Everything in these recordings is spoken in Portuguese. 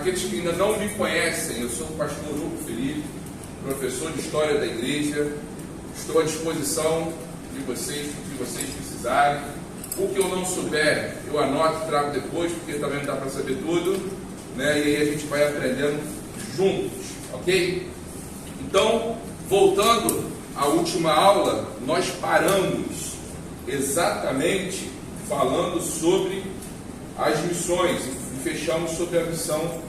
aqueles que ainda não me conhecem, eu sou o pastor Hugo Felipe, professor de História da Igreja. Estou à disposição de vocês, o que vocês precisarem. O que eu não souber, eu anoto e trago depois, porque também não dá para saber tudo, né? E aí a gente vai aprendendo juntos, ok? Então, voltando à última aula, nós paramos exatamente falando sobre as missões e fechamos sobre a missão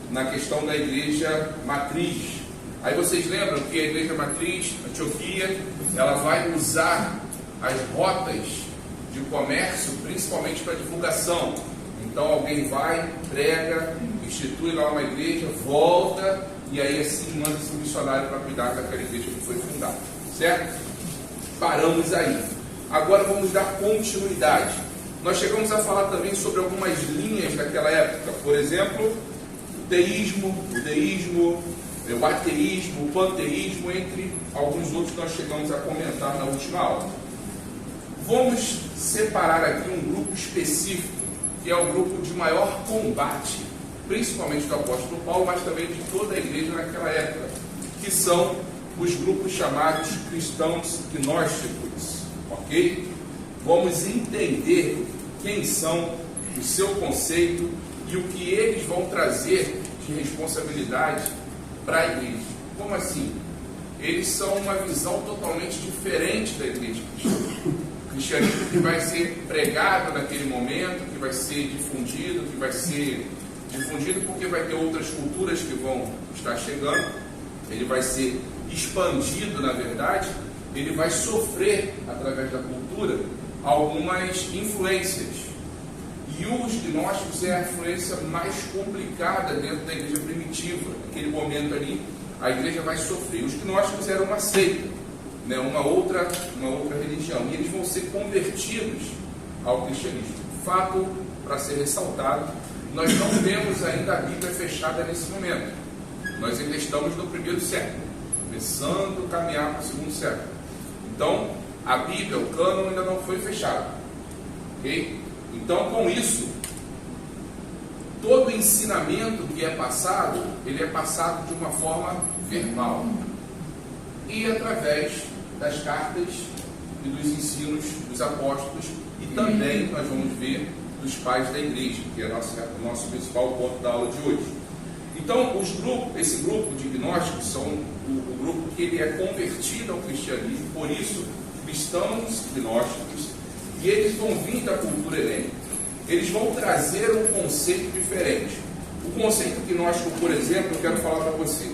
na questão da igreja matriz. Aí vocês lembram que a igreja matriz, Antioquia, ela vai usar as rotas de comércio principalmente para divulgação. Então alguém vai, prega, institui lá uma igreja, volta e aí assim manda-se um missionário para cuidar daquela igreja que foi fundada, certo? Paramos aí. Agora vamos dar continuidade. Nós chegamos a falar também sobre algumas linhas daquela época, por exemplo, o teísmo, o deísmo, o ateísmo, o panteísmo, entre alguns outros que nós chegamos a comentar na última aula. Vamos separar aqui um grupo específico, que é o grupo de maior combate, principalmente do apóstolo Paulo, mas também de toda a igreja naquela época, que são os grupos chamados cristãos gnósticos, ok? Vamos entender quem são, o seu conceito e o que eles vão trazer de responsabilidade para a igreja. Como assim? Eles são uma visão totalmente diferente da igreja cristã. O cristianismo que vai ser pregado naquele momento, que vai ser difundido porque vai ter outras culturas que vão estar chegando, ele vai ser expandido, na verdade, ele vai sofrer, através da cultura, algumas influências. E os gnósticos é a influência mais complicada dentro da igreja primitiva. Naquele momento ali, a igreja vai sofrer. Os gnósticos eram uma seita, né? uma outra religião. E eles vão ser convertidos ao cristianismo. Fato para ser ressaltado, nós não temos ainda a Bíblia fechada nesse momento. Nós ainda estamos no primeiro século, começando a caminhar para o segundo século. Então, a Bíblia, o cânon ainda não foi fechado. Ok? Então, com isso, todo ensinamento que é passado, ele é passado de uma forma verbal. E através das cartas e dos ensinos dos apóstolos, e também, nós vamos ver, dos pais da igreja, que é o nosso principal ponto da aula de hoje. Então, esse grupo de gnósticos são o grupo que ele é convertido ao cristianismo, por isso, cristãos gnósticos, e eles vão vir da cultura helênica. Eles vão trazer um conceito diferente. O conceito gnóstico, por exemplo, eu quero falar para você.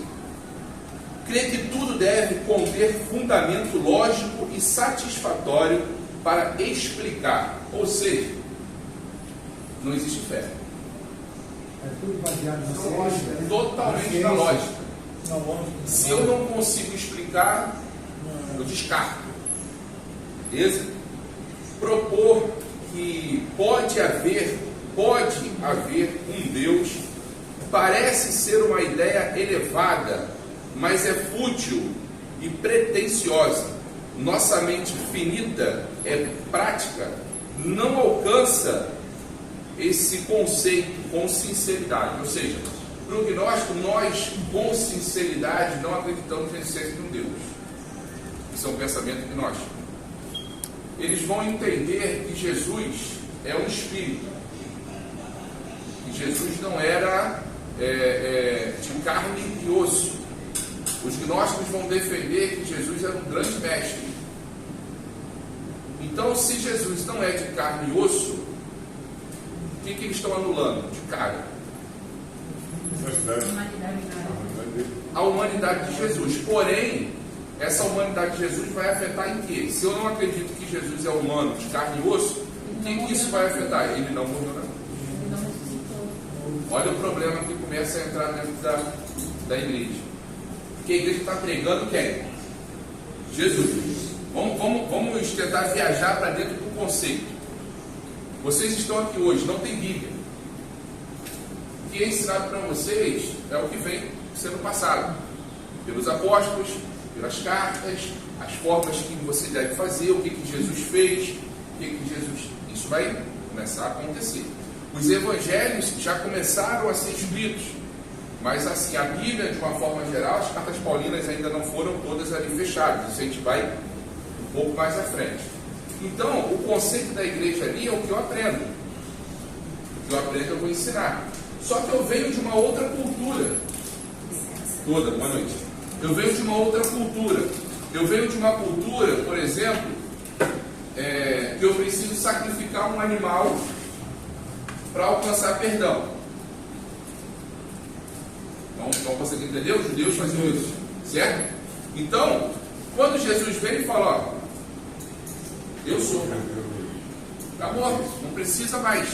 Crê que tudo deve conter fundamento lógico e satisfatório para explicar. Ou seja, não existe fé. É tudo baseado na lógica. Totalmente na lógica. Se eu não consigo explicar, eu descarto. Beleza? Propor que pode haver um Deus parece ser uma ideia elevada, mas é fútil e pretensiosa. Nossa mente finita é prática, não alcança esse conceito com sinceridade. Ou seja, para o gnóstico, nós com sinceridade não acreditamos na existência de um Deus. Isso é um pensamento gnóstico. Eles vão entender que Jesus é um espírito. Que Jesus não era de carne e osso. Os gnósticos vão defender que Jesus era um grande mestre. Então, se Jesus não é de carne e osso, o que eles estão anulando de cara? A humanidade de Jesus. Porém, essa humanidade de Jesus vai afetar em quê? Se eu não acredito que Jesus é humano, de carne e osso, o que isso vai afetar? Ele não morreu, não. Olha o problema que começa a entrar dentro da igreja. Porque a igreja está pregando quem? Jesus. Vamos tentar viajar para dentro do conceito. Vocês estão aqui hoje, não tem Bíblia. O que é ensinado para vocês é o que vem sendo passado pelos apóstolos, pelas cartas, as formas que você deve fazer, o que Jesus fez, isso vai começar a acontecer. Os evangelhos já começaram a ser escritos, Mas assim, a Bíblia, de uma forma geral, as cartas paulinas ainda não foram todas ali fechadas. Isso a gente vai um pouco mais à frente. Então, o conceito da igreja ali é o que eu aprendo. O que eu aprendo eu vou ensinar. Só que eu venho de uma outra cultura. Boa noite. Eu venho de uma outra cultura. Eu venho de uma cultura, por exemplo, que eu preciso sacrificar um animal para alcançar perdão. Então você entendeu? Os judeus faziam isso, certo? Então, quando Jesus vem e fala, ó, eu sou, acabou, não precisa mais.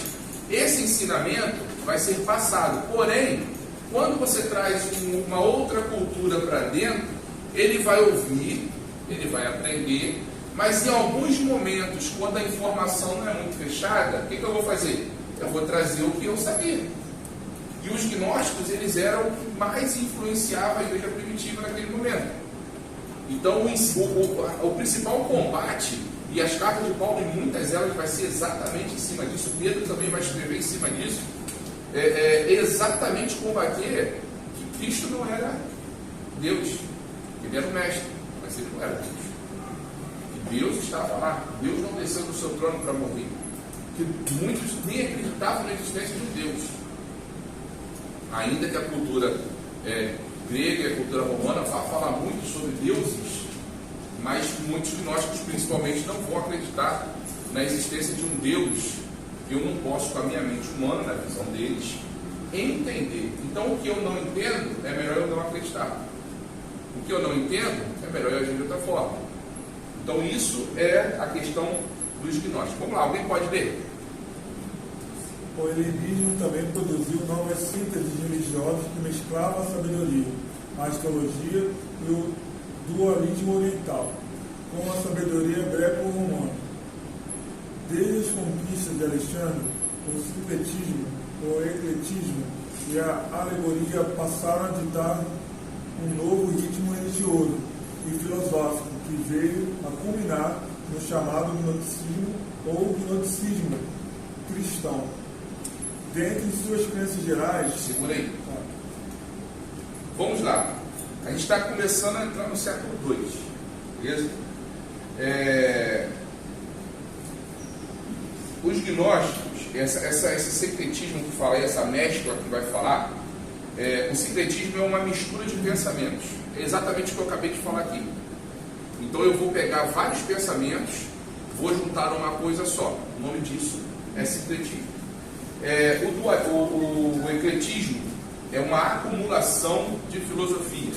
Esse ensinamento vai ser passado. Porém, quando você traz uma outra cultura para dentro, ele vai ouvir, ele vai aprender, mas em alguns momentos, quando a informação não é muito fechada, o que eu vou fazer? Eu vou trazer o que eu sabia. E os gnósticos, eles eram o que mais influenciava a igreja primitiva naquele momento. Então, o principal combate, e as cartas de Paulo, em muitas delas, vai ser exatamente em cima disso, Pedro também vai escrever em cima disso, exatamente combater que Cristo não era Deus, ele era o mestre, mas ele não era Deus. Que Deus estava lá, Deus não desceu do seu trono para morrer. Que muitos nem acreditavam na existência de um Deus. Ainda que a cultura grega e a cultura romana vá falar muito sobre deuses, mas muitos gnósticos principalmente não vão acreditar na existência de um Deus que eu não posso, com a minha mente humana, na visão deles, entender. Então, o que eu não entendo, é melhor eu não acreditar. O que eu não entendo, é melhor eu agir de outra forma. Então, isso é a questão dos gnósticos. Vamos lá, alguém pode ler? O helenismo também produziu novas sínteses religiosas que mesclavam a sabedoria, a astrologia e o dualismo oriental, com a sabedoria greco-romana. Desde as conquistas de Alexandre, o sincretismo, o ecletismo e a alegoria passaram a ditar um novo ritmo religioso e filosófico que veio a culminar no chamado gnosticismo ou gnosticismo cristão. Dentre suas crenças gerais... Segura aí. Vamos lá. A gente está começando a entrar no século II. Beleza? Os gnósticos, esse secretismo que fala aí, essa mescla que vai falar, o secretismo é uma mistura de pensamentos. É exatamente o que eu acabei de falar aqui. Então eu vou pegar vários pensamentos, vou juntar uma coisa só. O nome disso é secretismo. O ecletismo é uma acumulação de filosofia.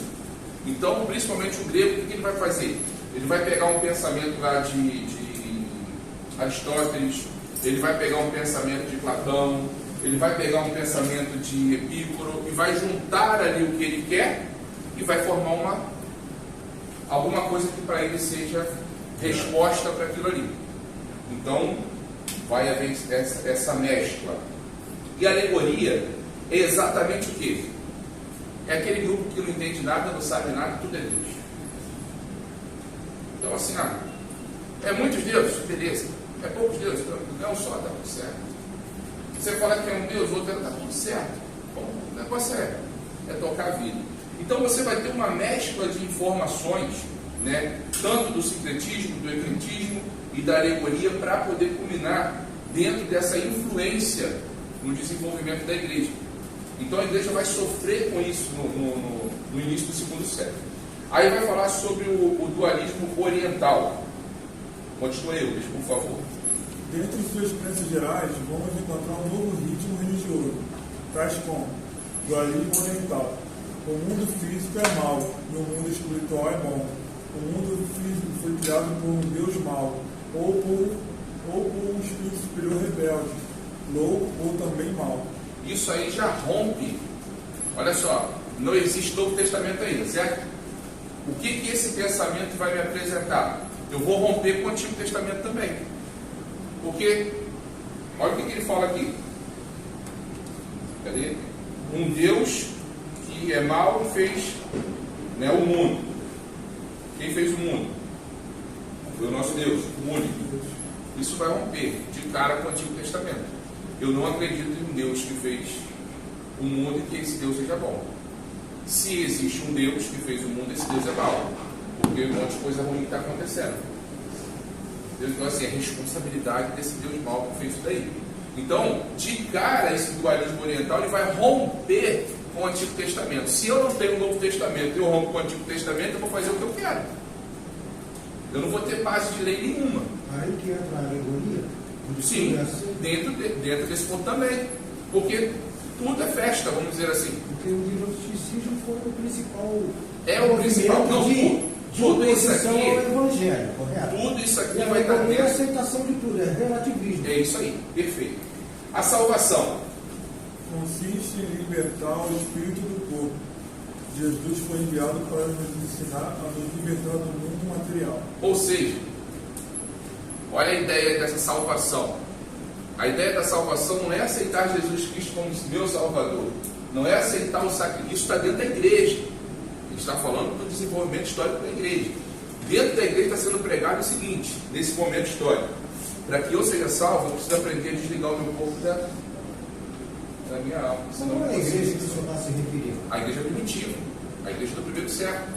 Então, principalmente o grego, o que ele vai fazer? Ele vai pegar um pensamento lá de Aristóteles, ele vai pegar um pensamento de Platão, ele vai pegar um pensamento de Epícoro e vai juntar ali o que ele quer e vai formar alguma coisa que para ele seja resposta para aquilo ali. Então, vai haver essa mescla. E a alegoria é exatamente o quê? É aquele grupo que não entende nada, não sabe nada, tudo é Deus. Então assim, é muitos deuses, beleza. É poucos deuses, então, não só, está tudo certo. Você fala que é um Deus, outro está tudo certo. Bom, o negócio é tocar a vida. Então você vai ter uma mescla de informações, né, tanto do sincretismo, do ecletismo e da alegoria, para poder culminar dentro dessa influência no desenvolvimento da igreja. Então a igreja vai sofrer com isso no início do segundo século. Aí vai falar sobre o dualismo oriental. Continue, Eudes, por favor. Dentre suas crenças gerais, vamos encontrar um novo ritmo religioso, tais como dualismo oriental. O mundo físico é mau e o mundo espiritual é bom. O mundo físico foi criado por um Deus mau, ou por um espírito superior rebelde, louco ou também mau. Isso aí já rompe. Olha só, não existe Novo Testamento ainda, certo? O que esse pensamento vai me apresentar? Eu vou romper com o Antigo Testamento também. Porque, olha o que ele fala aqui. Cadê? Um Deus que é mau e fez, né, o mundo. Quem fez o mundo? Foi o nosso Deus, o único. Isso vai romper de cara com o Antigo Testamento. Eu não acredito em um Deus que fez o mundo e que esse Deus seja bom. Se existe um Deus que fez o mundo, esse Deus é mau, porque um monte de coisa ruim está acontecendo. Então, assim, a responsabilidade desse Deus mau que fez isso daí. Então, de cara, esse dualismo oriental ele vai romper com o Antigo Testamento. Se eu não tenho o Novo Testamento e eu rompo com o Antigo Testamento, eu vou fazer o que eu quero. Eu não vou ter base de lei nenhuma. Aí que entra a alegoria? Sim, dentro desse ponto também. Porque tudo é festa, vamos dizer assim. Porque o gnosticismo foi o principal. É o principal. Não, tudo isso aqui. Ao evangelho, correto? Tudo isso aqui E a vai estar alegoria é a dentro. aceitação de tudo, é relativismo. É isso aí, perfeito. A salvação. Consiste em libertar o espírito do corpo. Jesus foi enviado para nos ensinar a nos libertar do mundo material. Ou seja, olha a ideia dessa salvação. A ideia da salvação não é aceitar Jesus Cristo como meu Salvador. Não é aceitar o sacrifício, está dentro da igreja. A gente está falando do desenvolvimento histórico da igreja. Dentro da igreja está sendo pregado o seguinte, nesse momento histórico. Para que eu seja salvo, eu preciso aprender a desligar o meu corpo da minha alma. Senão Qual é a eu igreja consigo. que o senhor está se referindo? A igreja primitiva, a igreja do primeiro século.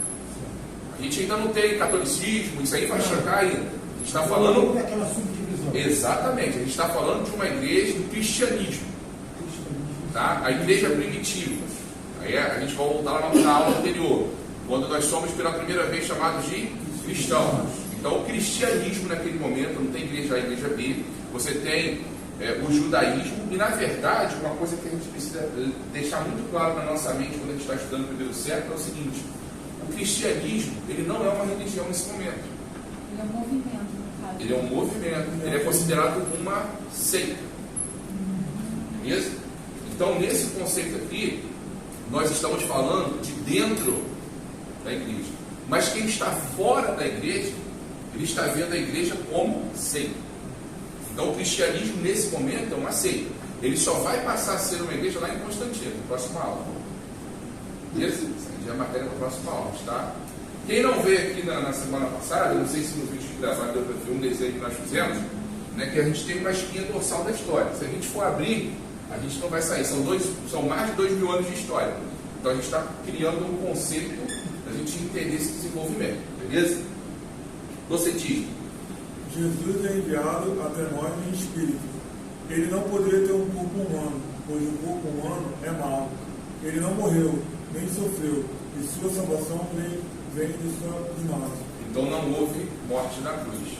A gente ainda não tem catolicismo, isso aí vai chegar ainda. A gente está falando. Houve aquela subdivisão. Exatamente, a gente está falando de uma igreja do cristianismo, tá? A igreja primitiva. Aí a gente vai voltar lá na aula anterior, quando nós somos pela primeira vez chamados de cristãos. Então, o cristianismo naquele momento, não tem igreja A, igreja B, você tem o judaísmo, e na verdade, uma coisa que a gente precisa deixar muito claro na nossa mente quando a gente está estudando o primeiro século é o seguinte: o cristianismo, ele não é uma religião nesse momento. Ele é um movimento, no caso. Ele é um movimento, ele é considerado uma seita. Beleza? Então, nesse conceito aqui, nós estamos falando de dentro da igreja. Mas quem está fora da igreja, ele está vendo a igreja como seita. Então, o cristianismo, nesse momento, é uma seita. Ele só vai passar a ser uma igreja lá em Constantino, na próxima aula. Beleza? Essa já é a matéria da próxima aula, tá? Quem não veio aqui na semana passada, não sei se no vídeo que gravaram deu para ver um desenho que nós fizemos, né, que a gente tem uma espinha dorsal da história. Se a gente for abrir, a gente não vai sair. São mais de 2.000 anos de história. Então a gente está criando um conceito para a gente entender esse desenvolvimento. Beleza? Docetismo. Jesus é enviado até nós em espírito. Ele não poderia ter um corpo humano, pois o corpo humano é mau. Ele não morreu, nem sofreu, e sua salvação vem de nós. Então não houve morte na cruz.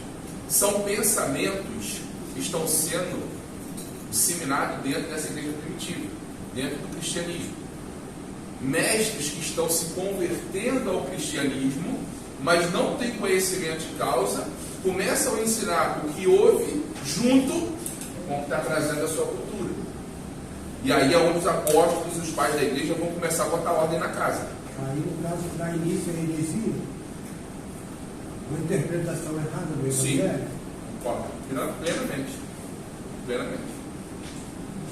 São pensamentos que estão sendo disseminados dentro dessa igreja primitiva, dentro do cristianismo. Mestres que estão se convertendo ao cristianismo, mas não têm conhecimento de causa, começam a ensinar o que houve junto com o que está trazendo a sua cultura. E aí é onde os apóstolos e os pais da igreja vão começar a botar ordem na casa. Aí, no caso, dá início à heresia, uma interpretação errada do evangelho. Concordo. Plenamente. Plenamente.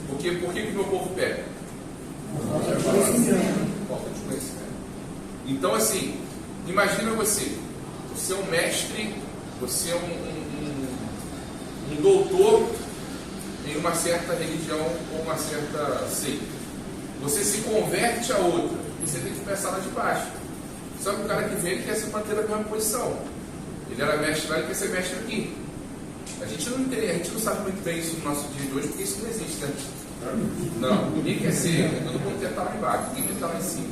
Por que o meu povo pega? Falta de conhecimento. Falta de conhecimento. Então, assim, imagina você é um mestre, você é um doutor em uma certa religião ou uma certa seita. Você se converte a outra, você tem que começar lá de baixo. Só que o cara que vem, ele quer se manter na mesma posição. Ele era mestre lá, ele quer ser mestre aqui. A gente não entende, a gente não sabe muito bem isso no nosso dia de hoje, porque isso não existe, né? Não, ninguém quer ser, todo mundo quer estar lá embaixo, ninguém quer estar lá em cima.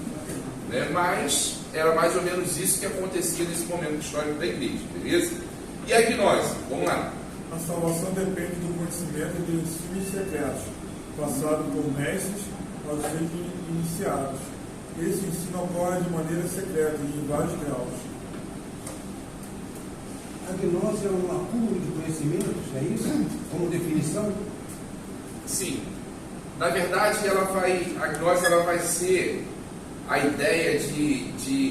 Né? Mas era mais ou menos isso que acontecia nesse momento histórico da igreja, beleza? E a gnose, vamos lá. A salvação depende do conhecimento de ensinos secretos, passado por mestres aos seus iniciados. Esse ensino ocorre de maneira secreta e em vários graus. A gnose é um acúmulo de conhecimentos, é isso? Como definição? Sim. Na verdade, a gnose ela vai ser a ideia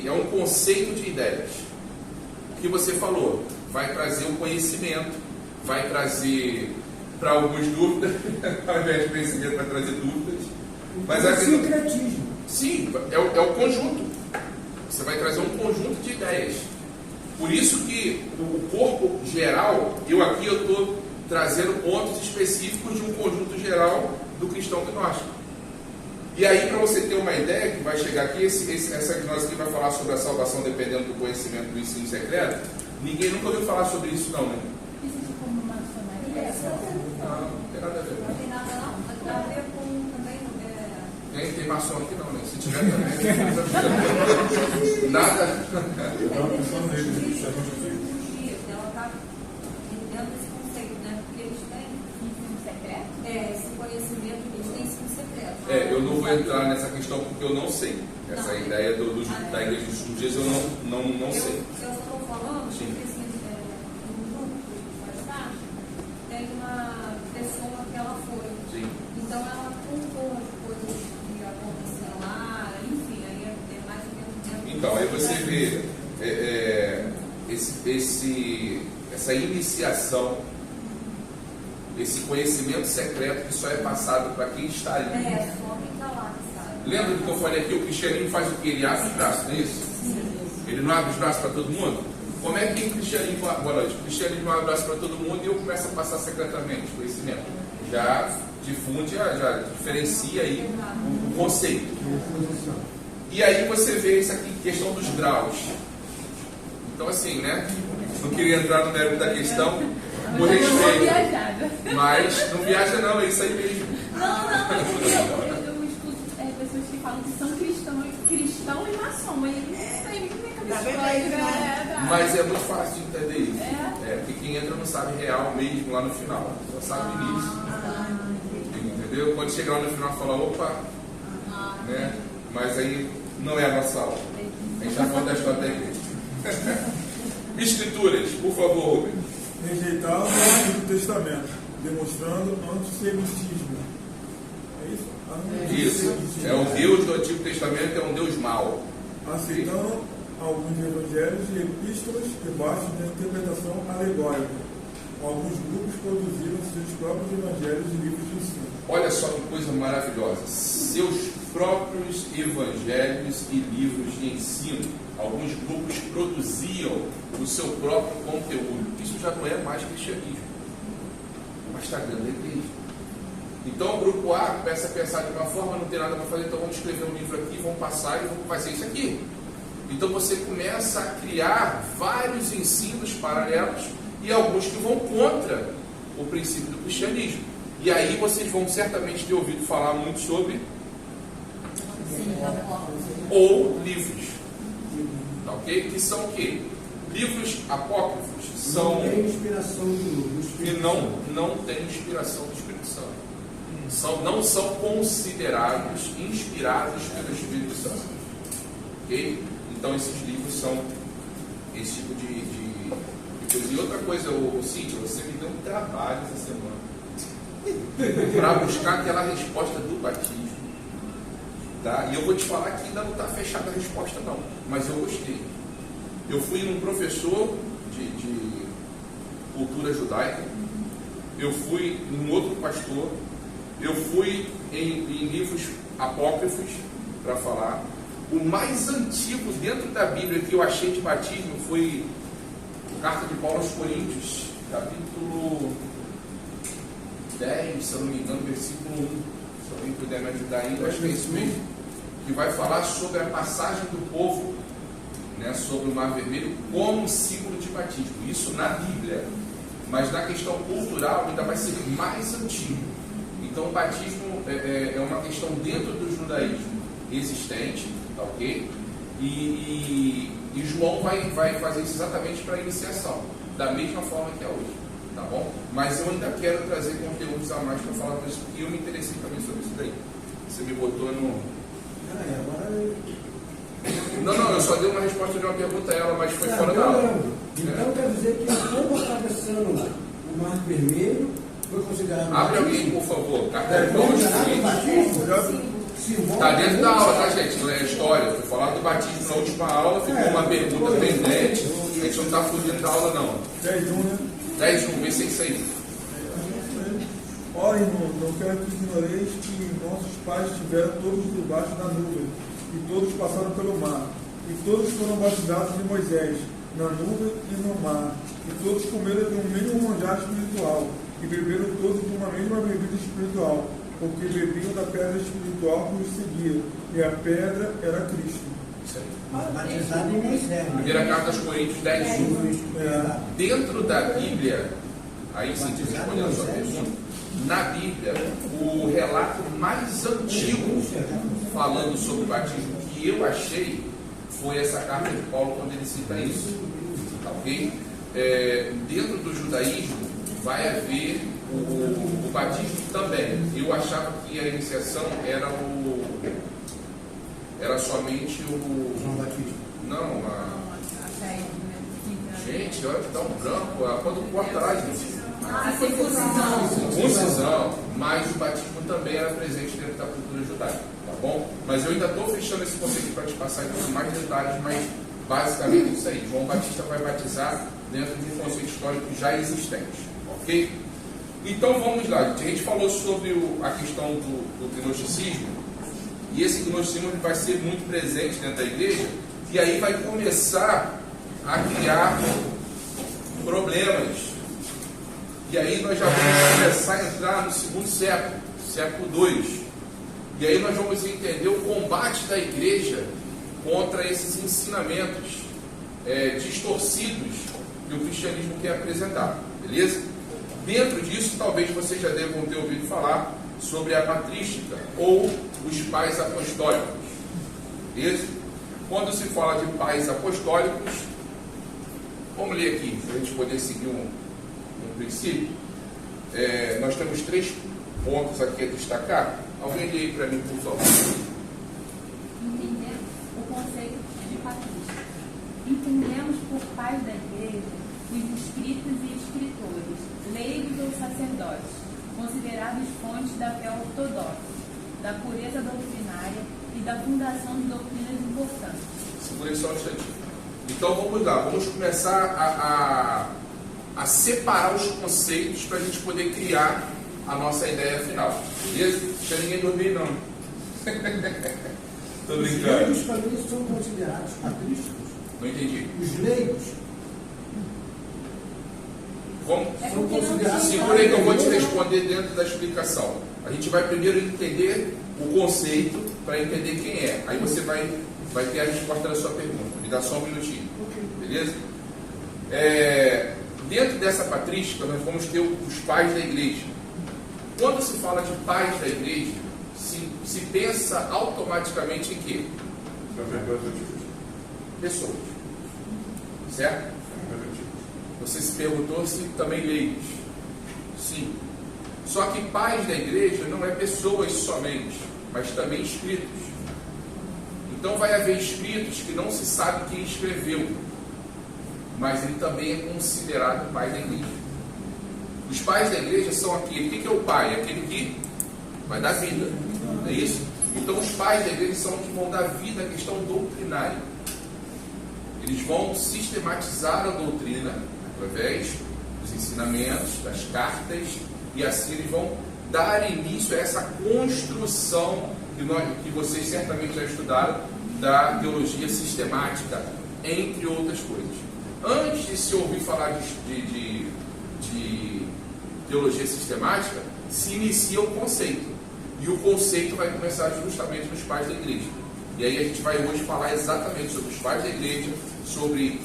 é um conceito de ideias. O que você falou, vai trazer o conhecimento, vai trazer para alguns dúvidas, ao invés de conhecimento vai trazer dúvidas. Mas é sincretismo. Sim, é o conjunto. Você vai trazer um conjunto de ideias. Por isso que o corpo geral, eu estou trazendo pontos específicos de um conjunto geral do cristão gnóstico. E aí, para você ter uma ideia, que vai chegar aqui, essa gnose aqui vai falar sobre a salvação dependendo do conhecimento do ensino secreto. Ninguém nunca ouviu falar sobre isso, não, né? Existe como maçonaria? Não tem nada a ver. Não tem nada não, tem a ver com também. Tem maçom aqui não, né? Se tiver também. Nada. Ela está entendendo esse conceito, né? Porque eles têm Ensino secreto? esse conhecimento, eles têm ensino secreto. Eu não vou entrar nessa questão porque eu não sei. Essa ideia da igreja dos dias eu não sei. Eu estou falando Sim. porque assim, no grupo que faz parte, tem uma pessoa que ela foi. Sim. Então ela contou as coisas que aconteceram lá, enfim, aí é mais ou menos dentro. Então, aí você vê essa iniciação, esse conhecimento secreto que só é passado para quem está ali. Só quem está lá, sabe? Lembra do que eu falei aqui? O cristianismo faz o que? Ele abre os braços, não é isso? Ele não abre os braços para todo mundo? Como é que o cristianismo, boa noite, o cristianismo abre os braços para todo mundo e eu começo a passar secretamente conhecimento? Já difunde, já diferencia aí o conceito. E aí você vê isso aqui, questão dos graus. Então assim, né? Não queria entrar no mérito da questão, por respeito. Mas não viaja não, é isso aí mesmo. Não, eu escuto pessoas que falam que são cristão e maçom, mas não sei nem como é que Mas é muito fácil de entender isso. Porque quem entra não sabe real mesmo lá no final, só sabe o início. Entendeu? Quando chegar lá no final fala, opa, né? Mas aí não é a nossa aula. A gente está falando da história da igreja. Escrituras, por favor, Rubem. Rejeitava o Antigo Testamento, demonstrando antissemitismo. É isso? Isso. É o Deus do Antigo Testamento, é um Deus mau. Aceitando alguns evangelhos e epístolas debaixo da interpretação alegórica. Alguns grupos produziram seus próprios evangelhos e livros de ensino. Olha só que coisa maravilhosa. Seus próprios evangelhos e livros de ensino. Alguns grupos produziam o seu próprio conteúdo. Isso já não é mais cristianismo, mas está dentro da igreja. Então o grupo A começa a pensar de uma forma, não tem nada para fazer, então vamos escrever um livro aqui, vamos passar e vamos fazer isso aqui. Então você começa a criar vários ensinos paralelos e alguns que vão contra o princípio do cristianismo. E aí vocês vão certamente ter ouvido falar muito sobre ou livros. Tá, ok? Que são o quê? Livros apócrifos. São... Não tem inspiração do Espírito Santo. Não tem inspiração do Espírito Santo. Não são considerados inspirados pelo Espírito Santo. Ok? Então esses livros são esse tipo de coisa. E outra coisa, Cíntia, você me deu um trabalho essa semana para buscar aquela resposta do batismo. Tá? E eu vou te falar que ainda não está fechada a resposta não, mas eu gostei. Eu fui num professor de cultura judaica, eu fui num outro pastor, eu fui em livros apócrifos para falar. O mais antigo dentro da Bíblia que eu achei de batismo foi a carta de Paulo aos Coríntios, capítulo 10, se eu não me engano, versículo 1. Se alguém puder me ajudar aí, eu acho que é isso mesmo. Que vai falar sobre a passagem do povo, né, sobre o Mar Vermelho como símbolo de batismo. Isso na Bíblia. Mas na questão cultural ainda vai ser mais antigo. Então o batismo é uma questão dentro do judaísmo existente, tá, ok? E João vai fazer isso exatamente para a iniciação, da mesma forma que é hoje, tá bom? Mas eu ainda quero trazer conteúdos a mais para falar por isso, porque eu me interessei também sobre isso daí. Você me botou no... Não, eu só dei uma resposta de uma pergunta a ela, mas foi fora da aula. Então quer dizer que como atravessando o Mar Vermelho foi considerado... Abre alguém, por favor. Está dentro da aula, tá, gente? Não é história. Fui falar do batismo na última aula, ficou uma pergunta pendente. A gente não está fugindo da aula, não. 10:1, né? 10:1, vê se é isso aí. Ora, irmão, não quero que ignoreis que nossos pais estiveram todos debaixo da nuvem, e todos passaram pelo mar, e todos foram batizados de Moisés, na nuvem e no mar, e todos comeram de um mesmo manjar espiritual, e beberam todos de uma mesma bebida espiritual, porque bebiam da pedra espiritual que os seguia, e a pedra era Cristo. Isso aí. Mas batizado ninguém serve. Primeira carta aos Coríntios 10, 1. Dentro da Bíblia, aí sim, te respondendo a sua pergunta, na Bíblia, o relato mais antigo falando sobre o batismo que eu achei foi essa carta de Paulo, quando ele cita isso. Tá, ok? Dentro do judaísmo vai haver o batismo também. Eu achava que a iniciação era somente o... João Batista. Não, gente, olha que dá um branco. Quando corta lá, gente. A Circuncisão, mas o batismo também era presente dentro da cultura judaica, tá bom? Mas eu ainda estou fechando esse conceito para te passar com mais detalhes, mas basicamente isso aí. João Batista vai batizar dentro de um conceito histórico já existente, ok? Então vamos lá, gente. A gente falou sobre a questão do gnosticismo, e esse gnosticismo vai ser muito presente dentro da igreja, e aí vai começar a criar problemas. E aí nós já vamos começar a entrar no segundo século, século II. E aí nós vamos entender o combate da igreja contra esses ensinamentos distorcidos que o cristianismo quer apresentar. Beleza? Dentro disso, talvez vocês já devam ter ouvido falar sobre a patrística ou os pais apostólicos. Beleza? Quando se fala de pais apostólicos, vamos ler aqui, para a gente poder seguir um princípio. Nós temos 3 pontos aqui a destacar. Alguém lê aí para mim, por favor. Entender o conceito de patrística. Entendemos por pais da igreja os escritos e escritores, leigos ou sacerdotes, considerados fontes da fé ortodoxa, da pureza doutrinária e da fundação de doutrinas importantes. Segura só um instantinho. Então vamos lá, vamos começar a separar os conceitos para a gente poder criar a nossa ideia final. Beleza? Não deixa ninguém dormir, não. Tô Os brincando. leigos também são considerados patrísticos. Não entendi. Os leigos Vamos. são considerados. Segura aí que eu vou te responder dentro da explicação. A gente vai primeiro entender o conceito para entender quem é. Aí você vai ter a resposta da sua pergunta. Me dá só um minutinho. Beleza? Dentro dessa patrística, nós vamos ter os pais da igreja. Quando se fala de pais da igreja, se pensa automaticamente em quê? Pessoas. Certo? Você se perguntou se também leigos. Sim. Só que pais da igreja não é pessoas somente, mas também escritos. Então vai haver escritos que não se sabe quem escreveu, mas ele também é considerado pai da igreja. Os pais da igreja são aquele. O que é o pai? Aquele que vai dar vida. Não é isso? Então os pais da igreja são os que vão dar vida à questão doutrinária. Eles vão sistematizar a doutrina através dos ensinamentos, das cartas, e assim eles vão dar início a essa construção que vocês certamente já estudaram, da teologia sistemática, entre outras coisas. Antes de se ouvir falar de teologia sistemática, se inicia o conceito. E o conceito vai começar justamente nos pais da igreja. E aí a gente vai hoje falar exatamente sobre os pais da igreja, sobre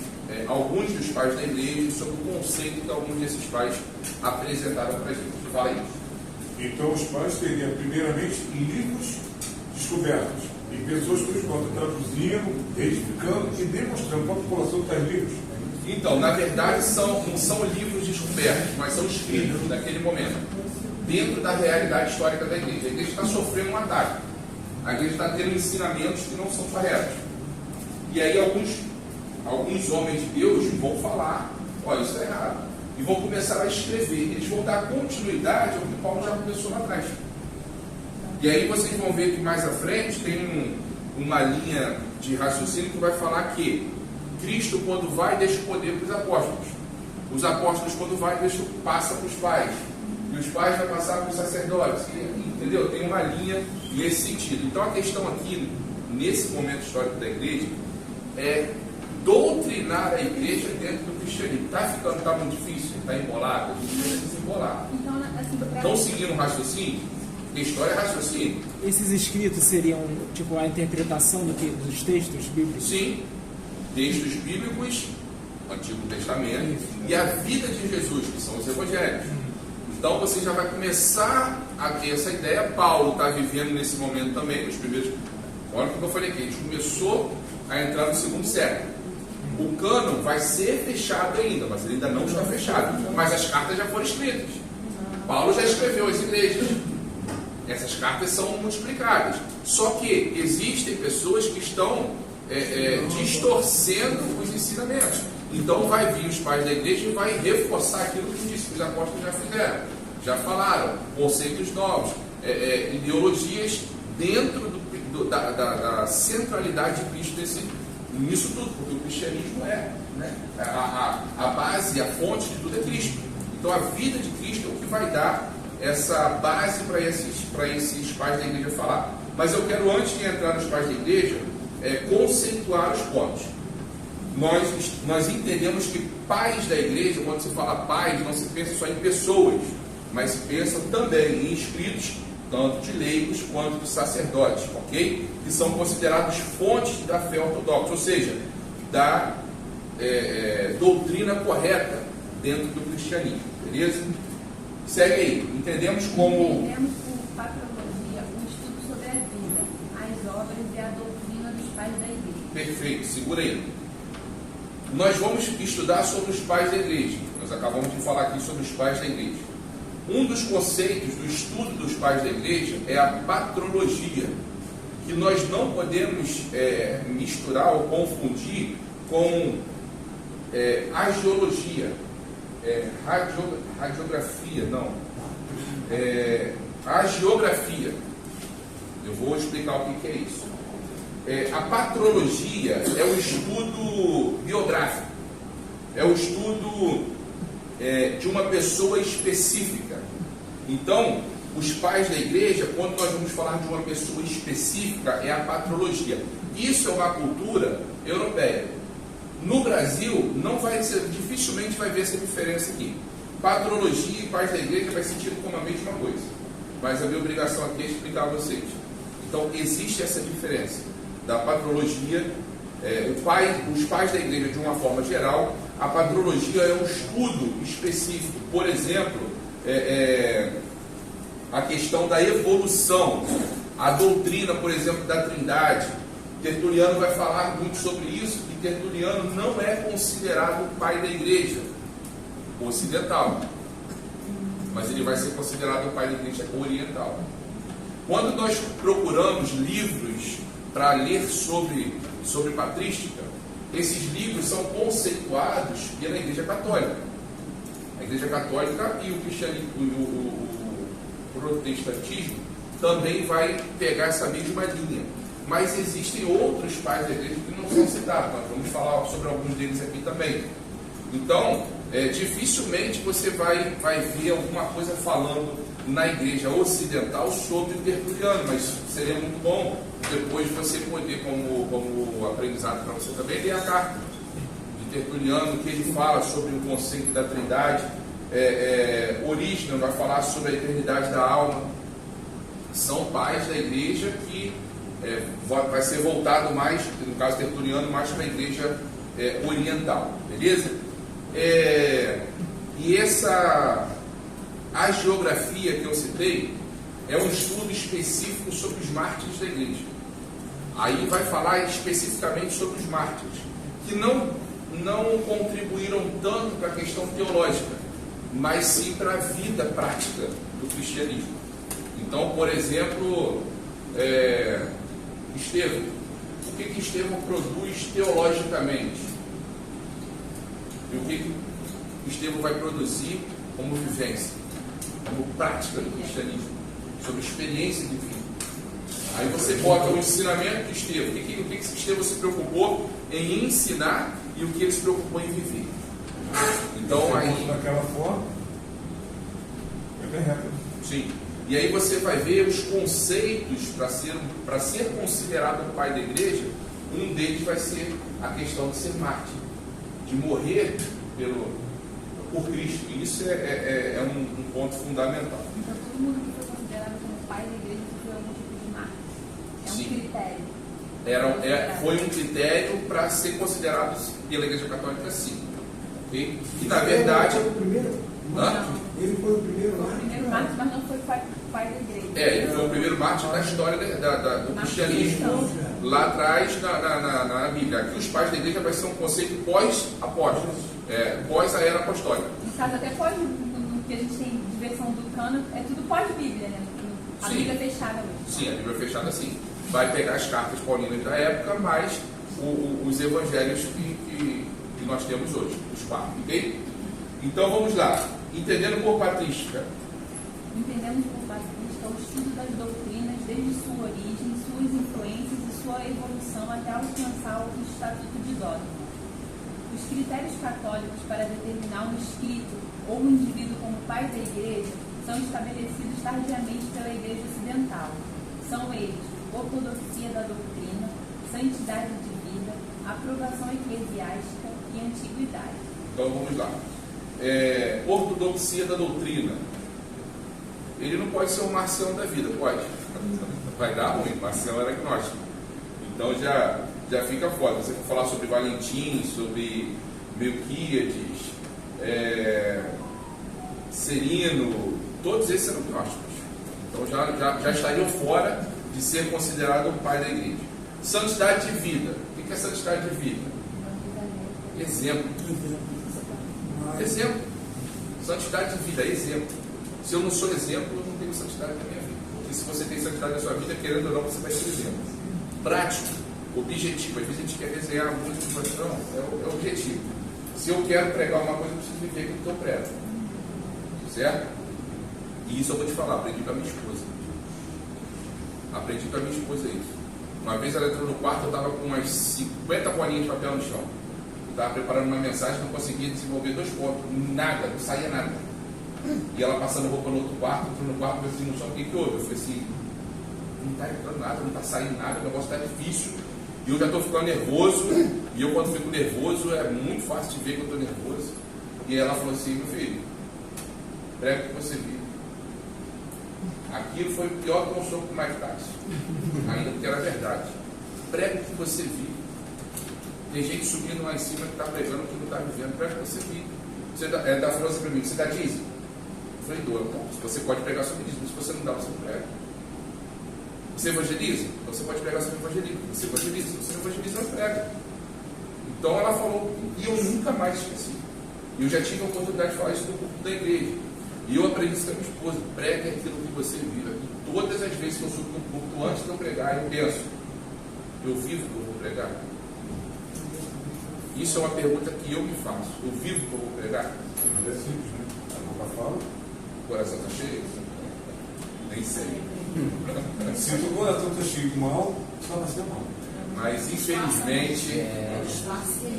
alguns dos pais da igreja, sobre o conceito que alguns desses pais apresentaram para a gente. Fala aí. Então os pais teriam primeiramente livros descobertos e pessoas por enquanto traduziam, edificando e demonstrando para a população tais livros. Então, na verdade, não são livros descobertos, mas são escritos naquele momento, dentro da realidade histórica da igreja. A igreja está sofrendo um ataque. A igreja está tendo ensinamentos que não são corretos. E aí alguns homens de Deus vão falar, olha, isso é errado. E vão começar a escrever. Eles vão dar continuidade ao que Paulo já começou lá atrás. E aí vocês vão ver que mais à frente tem uma linha de raciocínio que vai falar que Cristo, quando vai, deixa o poder para os apóstolos. Os apóstolos, quando vai, passa para os pais. E os pais vão passar para os sacerdotes. Entendeu? Tem uma linha nesse sentido. Então a questão aqui, nesse momento histórico da igreja, é doutrinar a igreja dentro do cristianismo. Está muito difícil? Está embolado? A gente precisa desembolar. Então, assim, Estão seguindo o raciocínio? Porque história é raciocínio. Esses escritos seriam tipo a interpretação dos textos bíblicos? Sim, textos bíblicos, Antigo Testamento, e a vida de Jesus, que são os evangelhos. Então você já vai começar a ter essa ideia. Paulo está vivendo nesse momento também, nos primeiros. Olha o que eu falei aqui, a gente começou a entrar no segundo século. O cânon vai ser fechado ainda, mas ele ainda não está fechado. Mas as cartas já foram escritas. Paulo já escreveu as igrejas. Essas cartas são multiplicadas. Só que existem pessoas que estão distorcendo os ensinamentos. Então vai vir os pais da igreja e vai reforçar aquilo que os apóstolos já fizeram. Já falaram, conceitos novos, ideologias dentro da centralidade de Cristo nisso tudo, porque o cristianismo a base, a fonte de tudo é Cristo. Então a vida de Cristo é o que vai dar essa base para esses pais da igreja falar. Mas eu quero, antes de entrar nos pais da igreja, conceituar os pontos. Nós entendemos que pais da igreja, quando se fala pais, não se pensa só em pessoas, mas se pensa também em inscritos, tanto de leigos quanto de sacerdotes, ok? Que são considerados fontes da fé ortodoxa, ou seja, da doutrina correta dentro do cristianismo, beleza? Segue aí, entendemos como... Entendemos por patrologia um estudo sobre a vida, as obras e a doutrina dos pais da igreja. Perfeito, segura aí. Nós vamos estudar sobre os pais da igreja. Nós acabamos de falar aqui sobre os pais da igreja. Um dos conceitos do estudo dos pais da igreja é a patrologia, que nós não podemos misturar ou confundir com agiologia, radiografia, não. Agiografia. Eu vou explicar o que é isso. A patrologia é o estudo biográfico, é o estudo de uma pessoa específica. Então, os pais da igreja, quando nós vamos falar de uma pessoa específica, é a patrologia. Isso é uma cultura europeia. No Brasil, dificilmente vai ver essa diferença aqui. Patrologia e pais da igreja vai ser tido como a mesma coisa. Mas a minha obrigação aqui é explicar a vocês. Então, existe essa diferença da patrologia, os pais da igreja de uma forma geral. A patrologia é um estudo específico. Por exemplo, a questão da evolução, a doutrina, por exemplo, da Trindade. Tertuliano vai falar muito sobre isso, e Tertuliano não é considerado o pai da igreja ocidental, mas ele vai ser considerado o pai da igreja oriental. Quando nós procuramos livros para ler sobre patrística, esses livros são conceituados pela Igreja Católica. A Igreja Católica e o cristianismo, o protestantismo também vai pegar essa mesma linha. Mas existem outros pais da igreja que não são citados. Nós vamos falar sobre alguns deles aqui também. Então, dificilmente você vai ver alguma coisa falando na igreja ocidental sobre o Tertuliano, mas seria muito bom depois você poder, como aprendizado para você também, ler a carta de Tertuliano, que ele fala sobre o conceito da Trindade. Orígenes vai falar sobre a eternidade da alma. São pais da igreja que vai ser voltado mais, no caso Tertuliano, mais para a igreja oriental, beleza? E essa agiografia que eu citei é um estudo específico sobre os mártires da igreja. Aí vai falar especificamente sobre os mártires, que não contribuíram tanto para a questão teológica, mas sim para a vida prática do cristianismo. Então, por exemplo, Estevão. O que Estevão produz teologicamente? E o que Estevão vai produzir como vivência, como prática do cristianismo, sobre experiência de vida? Aí você bota o ensinamento de Estevão. O que Estevão se preocupou em ensinar e o que ele se preocupou em viver? Então, aí... daquela forma, é bem rápido. Sim. E aí você vai ver os conceitos para ser considerado o pai da igreja. Um deles vai ser a questão de ser mártir, de morrer por Cristo. E isso é um ponto fundamental. Então todo mundo que foi considerado como pai da Sim. critério? Foi um critério para ser considerado pela Igreja Católica, sim. Ok? E na verdade. Ele foi o primeiro? Hã? Ele foi o primeiro Foi o lá? primeiro mártir, mas não foi pai da igreja. Ele foi o primeiro mártir da história do cristianismo, lá atrás na Bíblia. Aqui os pais da igreja vai ser um conceito pós-apóstolos, pós a era apostólica. No caso, até pode, no que a gente tem de versão do cano, é tudo pós-Bíblia, né? A Sim. Bíblia é fechada mesmo. Sim, a Bíblia é fechada assim. Vai pegar as cartas paulinas da época, mais os evangelhos que nós temos hoje, os 4, ok? Então vamos lá. Entendendo por patrística. Entendemos por patrística o estudo das doutrinas desde sua origem, suas influências e sua evolução até alcançar o estatuto de dogma. Os critérios católicos para determinar um inscrito ou um indivíduo como pai da igreja são estabelecidos tardiamente pela igreja ocidental. São eles: ortodoxia da doutrina, santidade de vida, aprovação eclesiástica e antiguidade. Então vamos lá. Ortodoxia da doutrina. Ele não pode ser um Marcião da vida, pode? Vai dar ruim, Marcião era agnóstico. Então já fica fora. Você for falar sobre Valentim, sobre Melquíades, Serino, todos esses eram gnósticos. Então já estariam fora de ser considerado um pai da igreja. Santidade de vida. O que é santidade de vida? Exemplo. Exemplo. Santidade de vida, exemplo. Se eu não sou exemplo, eu não tenho santidade na minha vida. Porque se você tem santidade na sua vida, querendo ou não, você vai ser exemplo. Prático, objetivo. Às vezes a gente quer desenhar muito, mas não, é objetivo. Se eu quero pregar uma coisa, eu preciso viver aquilo que eu prego. Certo? E isso eu vou te falar, aprendi com a minha esposa. Aprendi com a minha esposa isso. Uma vez ela entrou no quarto, eu estava com umas 50 bolinhas de papel no chão. Estava preparando uma mensagem, não conseguia desenvolver 2 pontos, nada, não saía nada. E ela passando roupa no outro quarto, entrou no quarto, eu assim, no chão, o que houve? Eu falei assim, não está entrando nada, não está saindo nada, o negócio está difícil. E eu já estou ficando nervoso, e eu quando fico nervoso, é muito fácil de ver que eu estou nervoso. E ela falou assim, meu filho, prega o que você viu. Aquilo foi pior que um soco com o Mike Tyson, ainda porque era verdade. Prega o que você viu. Tem gente subindo lá em cima que está pregando o que não está vivendo. Prega o que você viu. Você dá falando assim para mim, você dá dízimo? Eu falei, dou. Então, se você pode pregar sobre dízimo, se você não dá, você não prega. Você evangeliza? Então você pode pregar sobre evangelismo. Você evangeliza? Se você não evangeliza, não prega. Então ela falou, e eu nunca mais esqueci. E eu já tive a oportunidade de falar isso no culto da igreja. E eu aprendi isso com a minha esposa, pregue aquilo que você vive. E todas as vezes que eu subo no culto, antes de eu pregar, eu penso, eu vivo o que eu vou pregar? Isso é uma pergunta que eu me faço. Eu vivo o que eu vou pregar? Mas é simples, né? A boca fala. O coração está cheio? Nem sei. Se o coração está cheio de mal, só vai ser mal. Mas infelizmente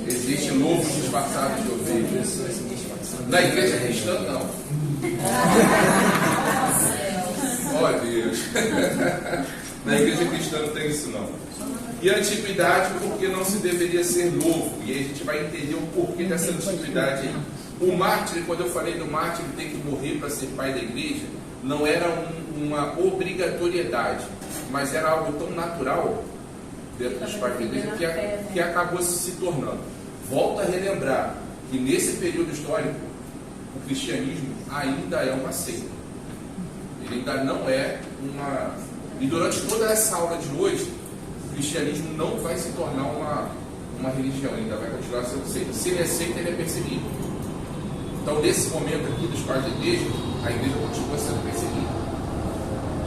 existe lobos disfarçados de ovelhas. Na igreja cristã não. Oh Deus. Na igreja cristã não tem isso não. E a antiguidade, porque não se deveria ser novo. E aí a gente vai entender o porquê dessa antiguidade aí. O mártir, quando eu falei do mártir que tem que morrer para ser pai da igreja, não era uma obrigatoriedade, mas era algo tão natural dentro dos pais da igreja que acabou se tornando. Volto a relembrar que nesse período histórico o cristianismo ainda é uma seita. Ele ainda não é uma... E durante toda essa aula de hoje, o cristianismo não vai se tornar uma religião, ainda vai continuar sendo seita. Se ele é seita, ele é perseguido. Então, nesse momento aqui dos pais da igreja, a igreja continua sendo perseguida.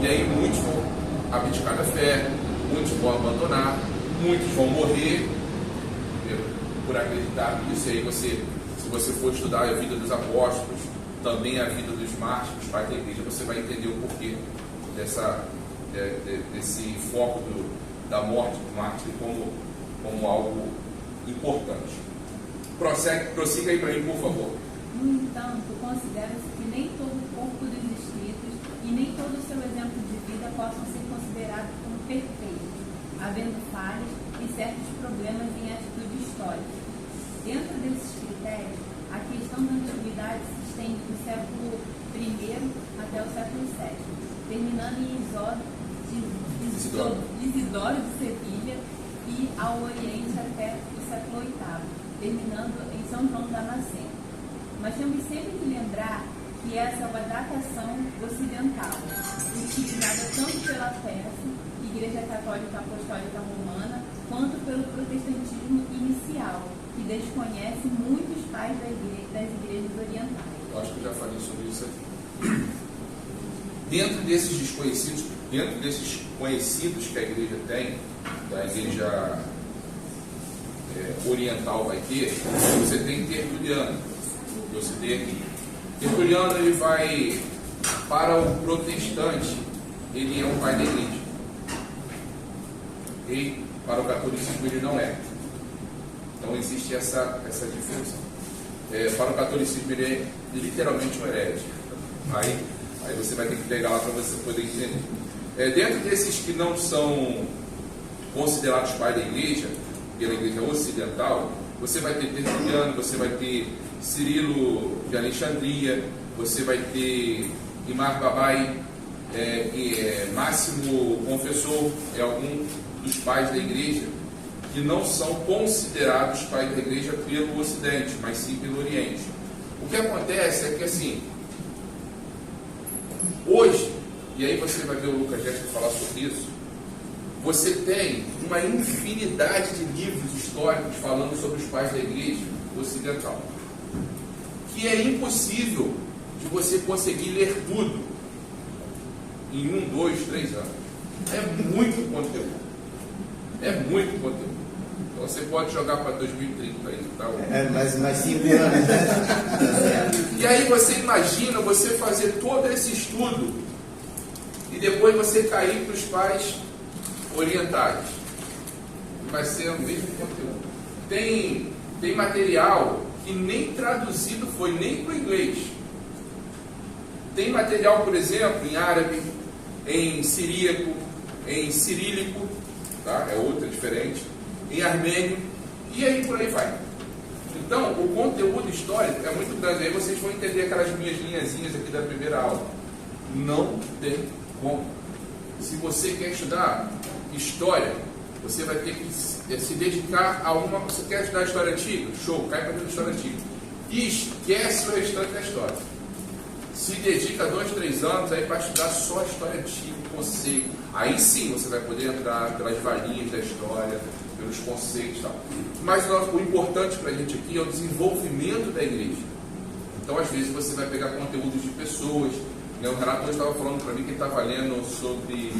E aí muitos vão abdicar da fé, muitos vão abandonar, muitos vão morrer por acreditar nisso. E aí se você for estudar a vida dos apóstolos, também a vida dos mártires, dos pais da igreja, você vai entender o porquê desse foco da morte do mártir como algo importante. Prossiga aí para mim, por favor. No entanto, considera-se que nem todo o corpo dos inscritos e nem todo o seu exemplo de vida possam ser considerados como perfeitos, havendo falhas e certos problemas em atitude histórica. Dentro desses critérios, a questão da antiguidade se estende do século I até o século VII, terminando em Isidoro de Sevilha e ao oriente até o século VIII, terminando em São João da Damasceno. Mas temos sempre que lembrar que essa é uma datação ocidental, utilizada tanto pela PEF, Igreja Católica Apostólica Romana, quanto pelo protestantismo inicial, que desconhece muitos pais das igrejas orientais. Eu acho que eu já falei sobre isso aqui. Dentro desses desconhecidos, dentro desses conhecidos que a igreja tem, que a igreja oriental vai ter, você tem Tertuliano. Você tem aqui. Tertuliano, ele vai, para o protestante, ele é um pai da igreja. E para o catolicismo ele não é. Então existe essa diferença. Para o catolicismo ele é literalmente um herege. Aí você vai ter que pegar lá para você poder entender. Dentro desses que não são considerados pais da igreja, pela igreja ocidental, você vai ter Tertuliano, você vai ter Cirilo de Alexandria, você vai ter Imar Babai, Máximo Confessor, é algum dos pais da igreja que não são considerados pais da igreja pelo Ocidente, mas sim pelo Oriente. O que acontece é que assim, hoje, e aí você vai ver o Lucas Gerson falar sobre isso, você tem uma infinidade de livros históricos falando sobre os pais da igreja ocidental, que é impossível de você conseguir ler tudo em 1, 2, 3 anos. É muito conteúdo. É muito conteúdo. Então você pode jogar para 2030 aí, tá? Mais 5 anos, né? E aí você imagina você fazer todo esse estudo e depois você cair para os pais orientais. Vai ser o mesmo conteúdo. Tem material que nem traduzido foi, nem para o inglês. Tem material, por exemplo, em árabe, em siríaco, em cirílico, tá? É outra diferente, em armênio, e aí por aí vai. Então, o conteúdo histórico é muito grande. Aí vocês vão entender aquelas minhas linhazinhas aqui da primeira aula. Não tem como. Se você quer estudar história, você vai ter que se dedicar a uma... Você quer estudar história antiga? Show, cai para dentro da história antiga. E esquece o restante da história. Se dedica 2, 3 anos aí para estudar só a história antiga, o conceito. Aí sim você vai poder entrar pelas valinhas da história, pelos conceitos e tal. Mas o importante para a gente aqui é o desenvolvimento da igreja. Então, às vezes, você vai pegar conteúdos de pessoas. O Renato hoje estava falando para mim que ele estava lendo sobre...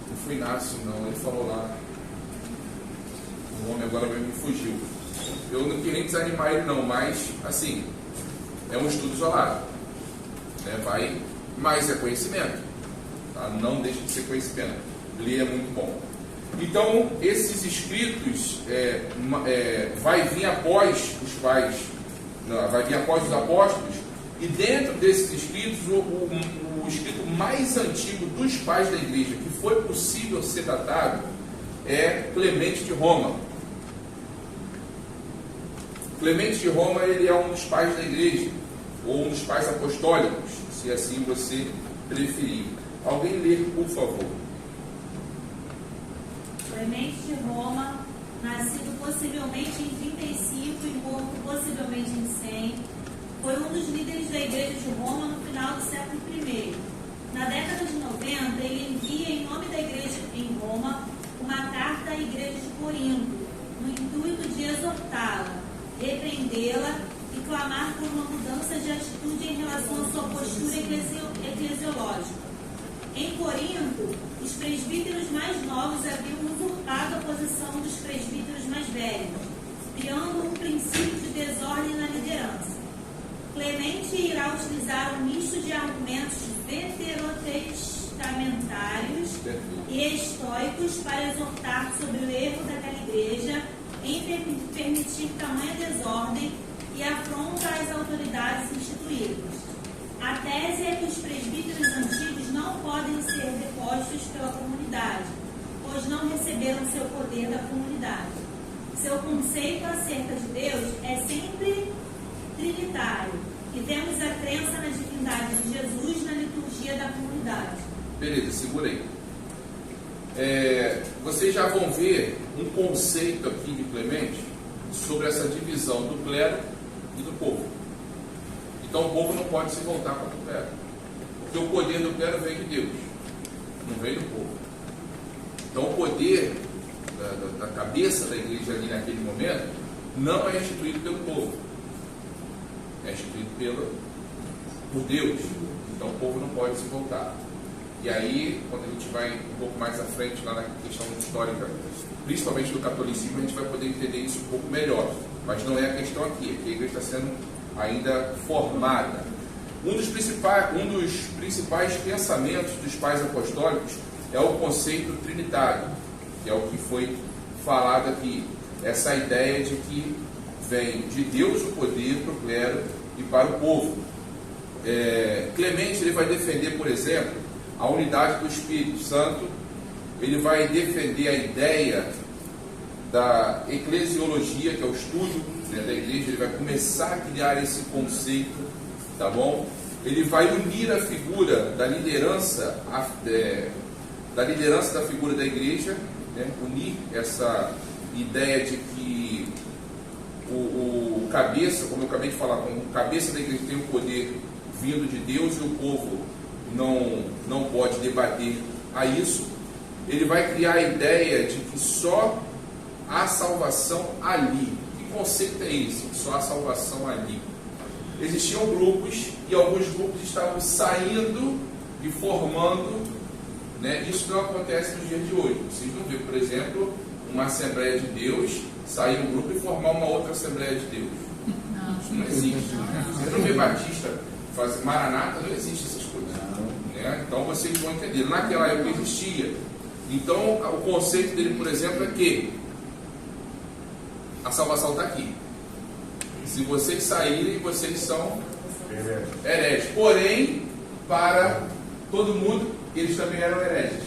Não foi Inácio, não. Ele falou lá. O nome agora me fugiu. Eu não queria nem desanimar ele, não. Mas, assim, é um estudo isolado. Né? Mas é conhecimento. Tá? Não deixa de ser conhecimento. Ler é muito bom. Então, esses escritos vai vir após os pais, vai vir após os apóstolos, e dentro desses escritos, o escrito mais antigo dos pais da igreja, que foi possível ser datado, é Clemente de Roma. Clemente de Roma, ele é um dos pais da igreja, ou um dos pais apostólicos, se assim você preferir. Alguém lê, por favor. Clemente de Roma, nascido possivelmente em 35 e morto possivelmente em 100, foi um dos líderes da Igreja de Roma no final do século I. Na década de 90, ele envia em nome da Igreja em Roma uma carta à Igreja de Corinto, no intuito de exortá-la, repreendê-la e clamar por uma mudança de atitude em relação à sua postura eclesiológica. Em Corinto, os presbíteros mais novos haviam usurpado a posição dos presbíteros mais velhos, criando um princípio de desordem na liderança. Clemente irá utilizar um misto de argumentos veterotestamentários e estoicos para exortar sobre o erro daquela igreja em permitir tamanha desordem e afronta às autoridades instituídas. A tese é que os presbíteros antigos não podem ser depostos pela comunidade, pois não receberam seu poder da comunidade. Seu conceito acerca de Deus é sempre trinitário, e temos a crença na divindade de Jesus na liturgia da comunidade. Beleza, segura aí. Vocês já vão ver um conceito aqui de Clemente sobre essa divisão do clero e do povo. Então o povo não pode se voltar contra o clero, porque o poder do clero vem de Deus, não vem do povo. Então o poder da cabeça da igreja ali naquele momento não é instituído pelo povo, é instituído por Deus. Então o povo não pode se voltar. E aí, quando a gente vai um pouco mais à frente lá na questão histórica, principalmente do catolicismo, a gente vai poder entender isso um pouco melhor. Mas não é a questão aqui, a igreja está sendo ainda formada. Um dos principais pensamentos dos pais apostólicos é o conceito trinitário, que é o que foi falado aqui. Essa ideia de que vem de Deus o poder para o clero e para o povo. Clemente ele vai defender, por exemplo, a unidade do Espírito Santo. Ele vai defender a ideia da eclesiologia, que é o estudo, né, da igreja. Ele vai começar a criar esse conceito, tá bom? Ele vai unir a figura da liderança, da figura da igreja, né, unir essa ideia de que o cabeça, como eu acabei de falar, o cabeça da igreja tem o poder vindo de Deus e o povo não pode debater a isso. Ele vai criar a ideia de que só há salvação ali. Que conceito é esse? Só há salvação ali. Existiam grupos e alguns grupos estavam saindo e formando, né? Isso não acontece nos dias de hoje. Vocês não vê, por exemplo, uma Assembleia de Deus sair um grupo e formar uma outra Assembleia de Deus. Isso não existe. Você não vê Batista fazer Maranata, não existe essas coisas. Né? Então vocês vão entender. Naquela época existia. Então o conceito dele, por exemplo, é que a salvação está aqui. Se vocês saírem, vocês são hereges. Porém, para todo mundo, eles também eram hereges.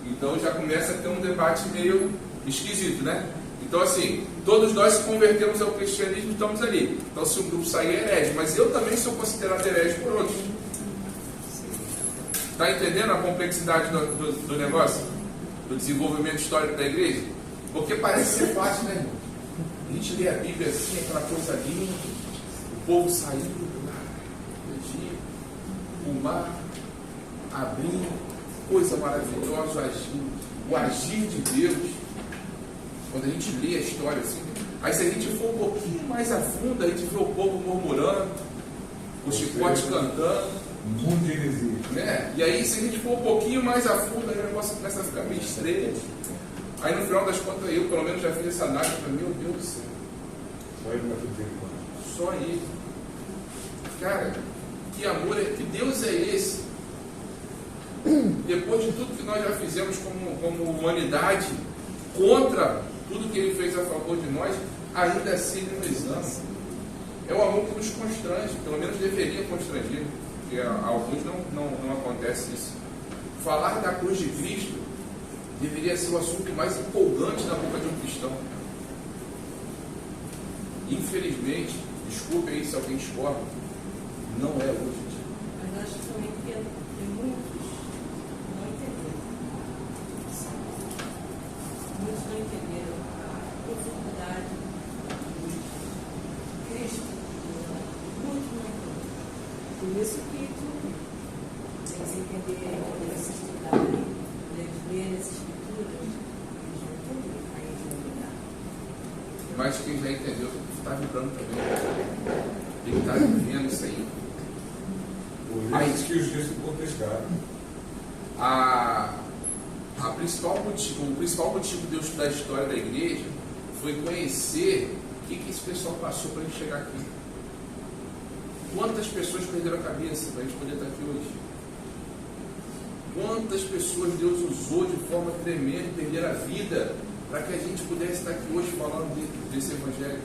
Então já começa a ter um debate meio esquisito, né? Então assim, todos nós se convertemos ao cristianismo e estamos ali. Então se um grupo sair é herege, mas eu também sou considerado herege por outros. Está entendendo a complexidade do negócio? Do desenvolvimento histórico da igreja? Porque parece ser fácil, né, irmão? A gente lê a Bíblia assim, aquela coisa linda, o povo saindo do Egito, o mar abrindo, coisa maravilhosa, o agir de Deus. Quando a gente lê a história assim, aí se a gente for um pouquinho mais a fundo, a gente vê o povo murmurando, o chicote cantando. Mundo de heresia. Né? E aí, se a gente for um pouquinho mais a fundo, aí o negócio começa a ficar meio estreito. Aí no final das contas, eu pelo menos já fiz essa análise para meu Deus do céu. Só ele vai dizer quando. Só ele. Cara, que amor é, que Deus é esse? Depois de tudo que nós já fizemos como humanidade, contra tudo que ele fez a favor de nós, ainda assim ele nos ama. É o amor que nos constrange, pelo menos deveria constranger, porque a alguns não acontece isso. Falar da cruz de Cristo deveria ser o assunto mais empolgante na boca de um cristão. Infelizmente, desculpe aí se alguém discorda, não é hoje. Mas acho que também que tem muitos não entenderam. Muitos não entenderam a profundidade de Cristo. Muitos não entenderam. Por isso que eles entenderem, eles se estudarem, eles lerem as escrituras, eles vão entender, aí eles vão ligar. Mas quem já entendeu está vibrando também. Ele está vivendo isso aí. Por isso que os dias se contestaram. O principal motivo de eu estudar a história da igreja foi conhecer o que esse pessoal passou para a gente chegar aqui. Quantas pessoas perderam a cabeça para a gente poder estar aqui hoje? Quantas pessoas Deus usou de forma tremenda e perderam a vida para que a gente pudesse estar aqui hoje falando desse evangelho?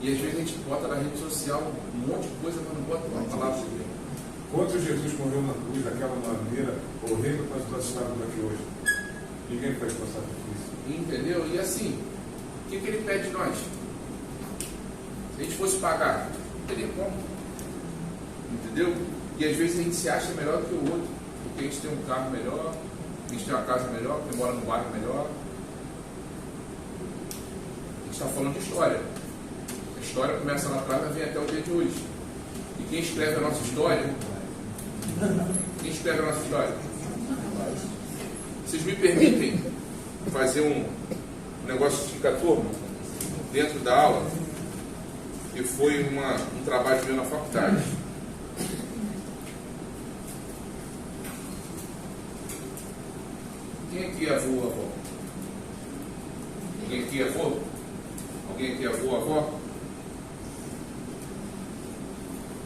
E às vezes a gente bota na rede social um monte de coisa, mas não bota uma palavra de Deus. Quanto Jesus morreu na cruz daquela maneira, horrível para nós estarmos aqui hoje? Ninguém faz passar por isso. Entendeu? E assim, o que ele pede de nós? Se a gente fosse pagar, não teria como. Entendeu? E às vezes a gente se acha melhor do que o outro. porque a gente tem um carro melhor, a gente tem uma casa melhor, porque mora num bairro melhor. A gente está falando de história. A história começa lá atrás e vem até o dia de hoje. E quem escreve a nossa história? Quem escreve a nossa história? Vocês me permitem fazer um negócio de turma dentro da aula, que foi um trabalho meu na faculdade. Quem aqui é avô ou avó? Alguém aqui é avô? Alguém aqui é avô ou avó?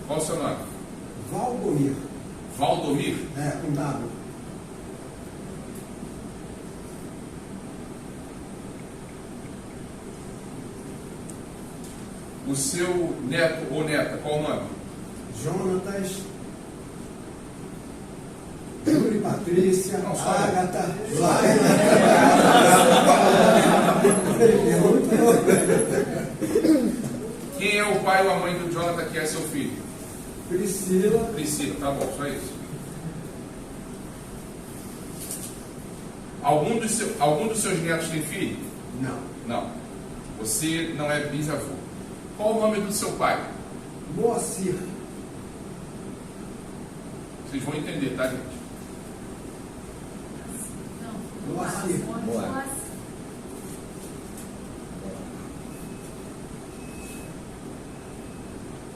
Qual o seu nome? Valdomir. Valdomir? É, com W. O seu neto ou neta, qual o nome? Jonatas. Júlia Patrícia. Não, só Agatha. Quem é o pai ou a mãe do Jonathan que é seu filho? Priscila. Priscila, tá bom, só isso. Algum dos seus netos tem filho? Não. Não. Você não é bisavô. Qual o nome do seu pai? Moacir. Vocês vão entender, tá, gente? Moacir.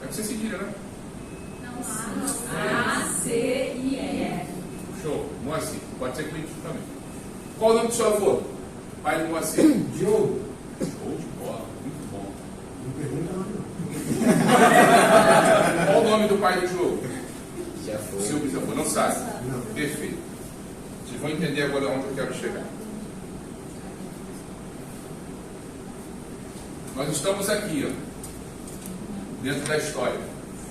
É que você se tira, né? A-C-I-R. Show. Moacir. Pode ser Clínico também. Qual o nome do seu avô? Pai do Moacir. Diogo. Show de bola. Muito bom. Não pergunta mais não. Qual o nome do pai do Diogo? Já foi. Seu bisavô. Não sabe? Não. Perfeito. Vocês vão entender agora onde eu quero chegar. Nós estamos aqui, ó, dentro da história.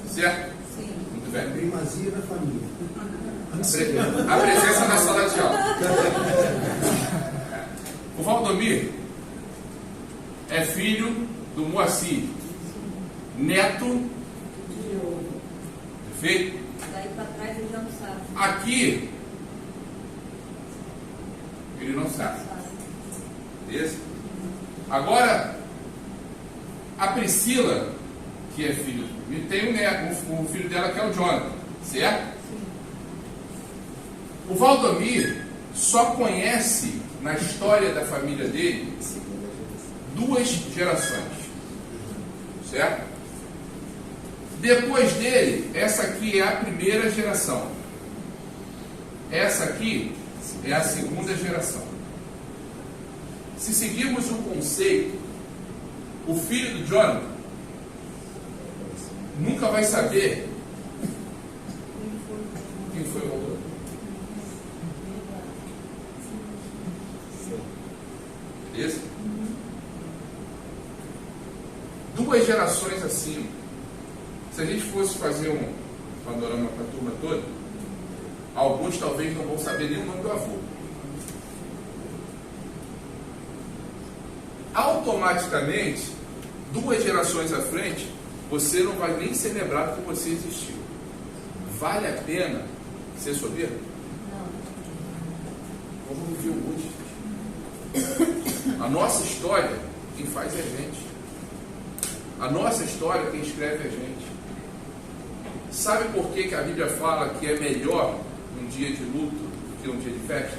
Certo? Sim. Muito bem. Primazia da família. A presença na sala de aula. O Valdomir é filho do Moacir, neto. Perfeito? Daí para trás ele já não sabe. Aqui, ele não sabe. Beleza? Agora, a Priscila, que é filho, tem um neto, um filho dela que é o Jonathan, certo? O Valdomir só conhece na história da família dele 2 gerações, certo? Depois dele, essa aqui é a primeira geração. Essa aqui é a segunda geração. Se seguirmos o conceito, o filho do Jonathan nunca vai saber quem foi o autor. Beleza? 2 gerações acima. Se a gente fosse fazer um panorama para a turma toda, alguns talvez não vão saber nem o nome do avô. Automaticamente, 2 gerações à frente, você não vai nem ser lembrado que você existiu. Vale a pena ser soberbo? Não. Vamos viver o hoje. A nossa história, quem faz é a gente. A nossa história, quem escreve é a gente. Sabe por que a Bíblia fala que é melhor um dia de luto do que um dia de festa?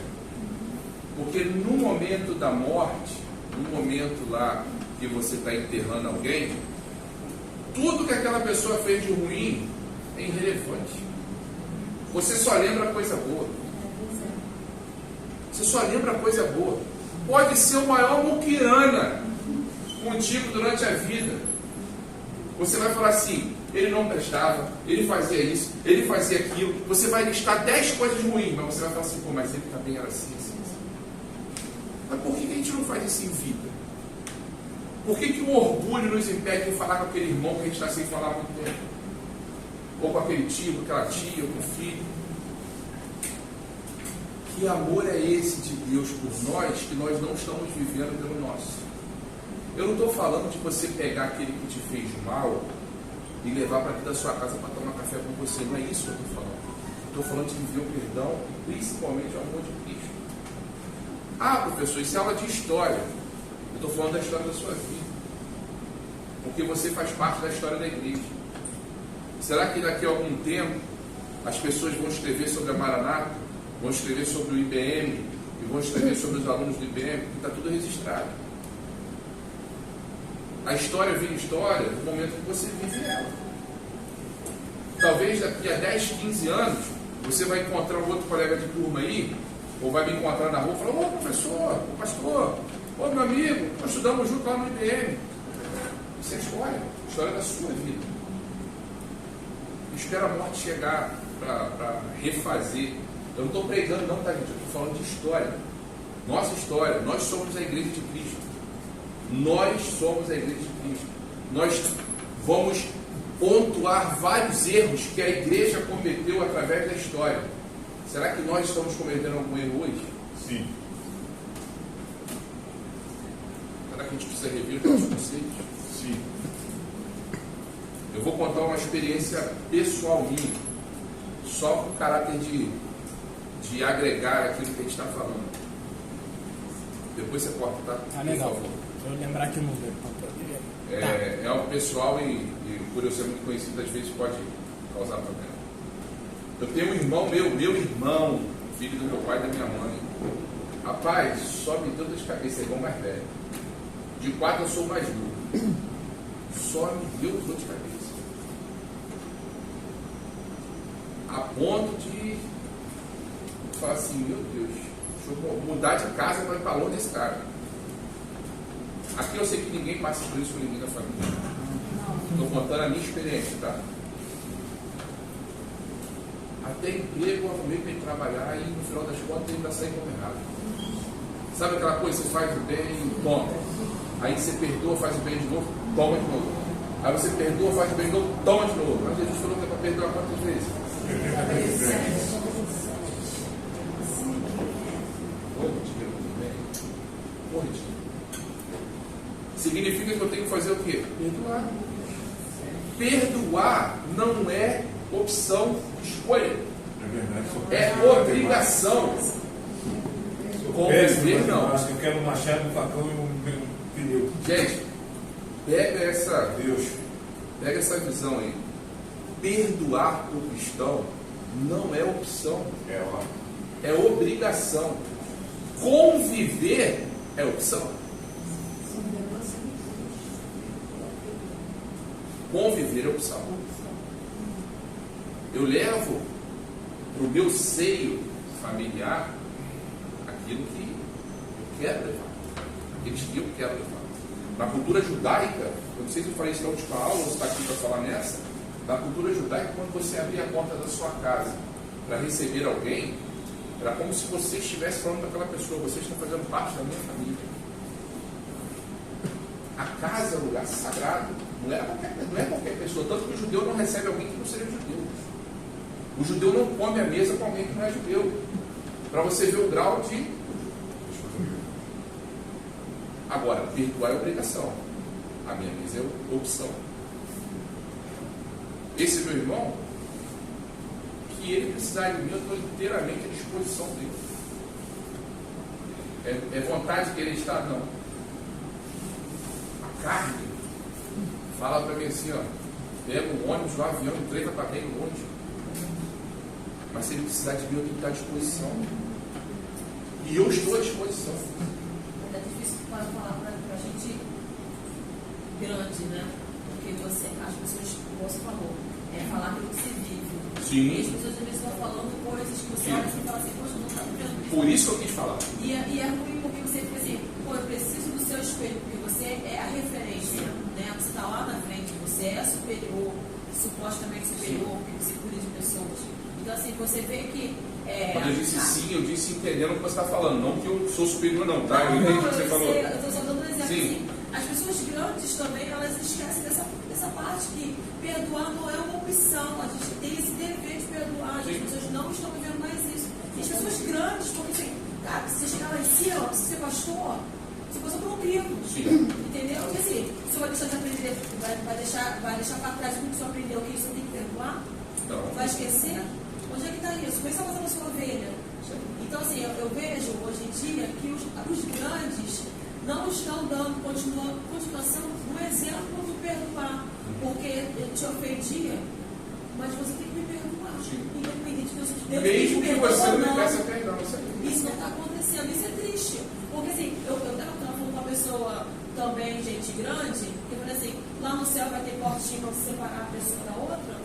Porque no momento da morte, no momento lá que você está enterrando alguém, tudo que aquela pessoa fez de ruim é irrelevante. Você só lembra coisa boa. Você só lembra coisa boa. Pode ser o maior muquirana contigo durante a vida. Você vai falar assim, ele não prestava, ele fazia isso, ele fazia aquilo. Você vai listar 10 coisas ruins, mas você vai falar assim, pô, mas ele também era assim, assim, assim. Mas por que a gente não faz isso em vida? Por que o orgulho nos impede de falar com aquele irmão que a gente está sem falar há muito tempo? Ou com aquele tio, com aquela tia, ou com o filho? Que amor é esse de Deus por nós que nós não estamos vivendo pelo nosso? Eu não estou falando de você pegar aquele que te fez mal e levar para dentro da sua casa para tomar café com você. Não é isso que eu estou falando. estou falando de viver o perdão e principalmente o amor de Cristo. Ah, professor, isso é aula de história. Eu estou falando da história da sua vida. Porque você faz parte da história da igreja. Será que daqui a algum tempo as pessoas vão escrever sobre a Maranata, vão escrever sobre o IBM e vão escrever sobre os alunos do IBM? Porque está tudo registrado. A história vira história no momento que você vive ela. Talvez daqui a 10, 15 anos você vai encontrar um outro colega de turma aí, ou vai me encontrar na rua e falar: ô professor, ô pastor, ô meu amigo, nós estudamos junto lá no IBM. Isso é a história da sua vida. Espera a morte chegar para refazer. Eu não estou pregando não, tá gente? Eu estou falando de história. Nossa história. Nós somos a igreja de Cristo. Nós somos a igreja de Cristo. Nós vamos pontuar vários erros que a igreja cometeu através da história. Será que nós estamos cometendo algum erro hoje? Sim. Será que a gente precisa rever os nossos conceitos? Sim. Eu vou contar uma experiência pessoal minha, só com o caráter de agregar aquilo que a gente está falando. Depois você corta, tá? Tá legal. Deixa eu lembrar aqui o número. É algo pessoal e por eu ser muito conhecido, às vezes pode causar problema. Eu tenho um irmão meu irmão, filho do meu pai e da minha mãe. Rapaz, só me deu dor de cabeça, é irmão mais velho. De 4 eu sou o mais novo. Só me deu dor de cabeça. A ponto de falar assim: meu Deus, deixa eu mudar de casa para ir para longe desse cara. Aqui eu sei que ninguém passa por isso com ninguém da família. Estou contando a minha experiência, tá? Até emprego eu arrumei para ir trabalhar e no final das contas ainda saí como errado. Sabe aquela coisa, você faz o bem, toma. Aí você perdoa, faz o bem de novo, toma de novo. Aí você perdoa, faz o bem de novo, toma de novo. Mas Jesus falou que é para perdoar quantas vezes? Significa que eu tenho que fazer o quê? Perdoar. Perdoar não é opção, escolha. É obrigação. Conviver não. Acho que eu quero um machado, um facão e um pneu. Gente, pega essa visão aí. Perdoar o cristão não é opção, é obrigação. Conviver é opção. Conviver é opção. Eu levo para o meu seio familiar aquilo que eu quero levar, aqueles que eu quero levar. Na cultura judaica, eu não sei se eu falei isso na última aula ou se está aqui para falar nessa. Na cultura judaica, quando você abria a porta da sua casa para receber alguém, era como se você estivesse falando para aquela pessoa: você está fazendo parte da minha família. A casa é um lugar sagrado, não é qualquer pessoa. Tanto que o judeu não recebe alguém que não seja judeu. O judeu não come a mesa com alguém que não é judeu. Para você ver o grau de... Agora, perdoar é obrigação. A minha mesa é opção. Esse meu irmão, que ele precisar de mim, eu estou inteiramente à disposição dele. É vontade que ele está? Não. A carne fala para mim assim, ó: pega um ônibus, um avião, um trem, vai para bem longe. Mas se ele precisar de mim, eu tenho que estar à disposição. E eu estou à disposição. É difícil falar para a gente grande, né? Porque as pessoas, como você falou, falar aquilo que você vive. Sim. E as pessoas às vezes estão falando coisas que você olha e fala assim: poxa, não está vivendo isso. Por isso eu quis falar. E é ruim porque você fica assim: pô, eu preciso do seu espelho, porque você é a referência, né? Você está lá na frente, você é superior, supostamente superior, porque você cuida de pessoas. Então, assim, você vê que... Quando eu disse sim, eu disse entendendo o que você está falando, não que eu sou superior não, tá? Eu entendi o que você falou. Eu estou só dando um exemplo Sim. assim. As pessoas grandes também, elas esquecem dessa parte que perdoar não é uma opção. A gente tem esse dever de perdoar. As pessoas não estão vivendo mais isso. E as pessoas grandes, como assim, cara, se você chegar lá em cima, se ser pastor, você passou por um crivo. Entendeu? Porque assim, você vai deixar de aprender, vai deixar para trás tudo que você aprendeu, que você tem que perdoar? Não. Vai esquecer? Onde é que está isso? Como é que você está fazendo a sua ovelha? Então, assim, eu vejo hoje em dia que os grandes não estão dando continuação no exemplo do perdoar, porque eu te ofendia, mas você tem que me perdoar, independente de Deus. Mesmo que você não peça perdão, isso não está acontecendo, isso é triste. Porque assim, eu estava falando com uma pessoa também, gente grande, que eu falei assim, lá no céu vai ter portinho para separar a pessoa da outra.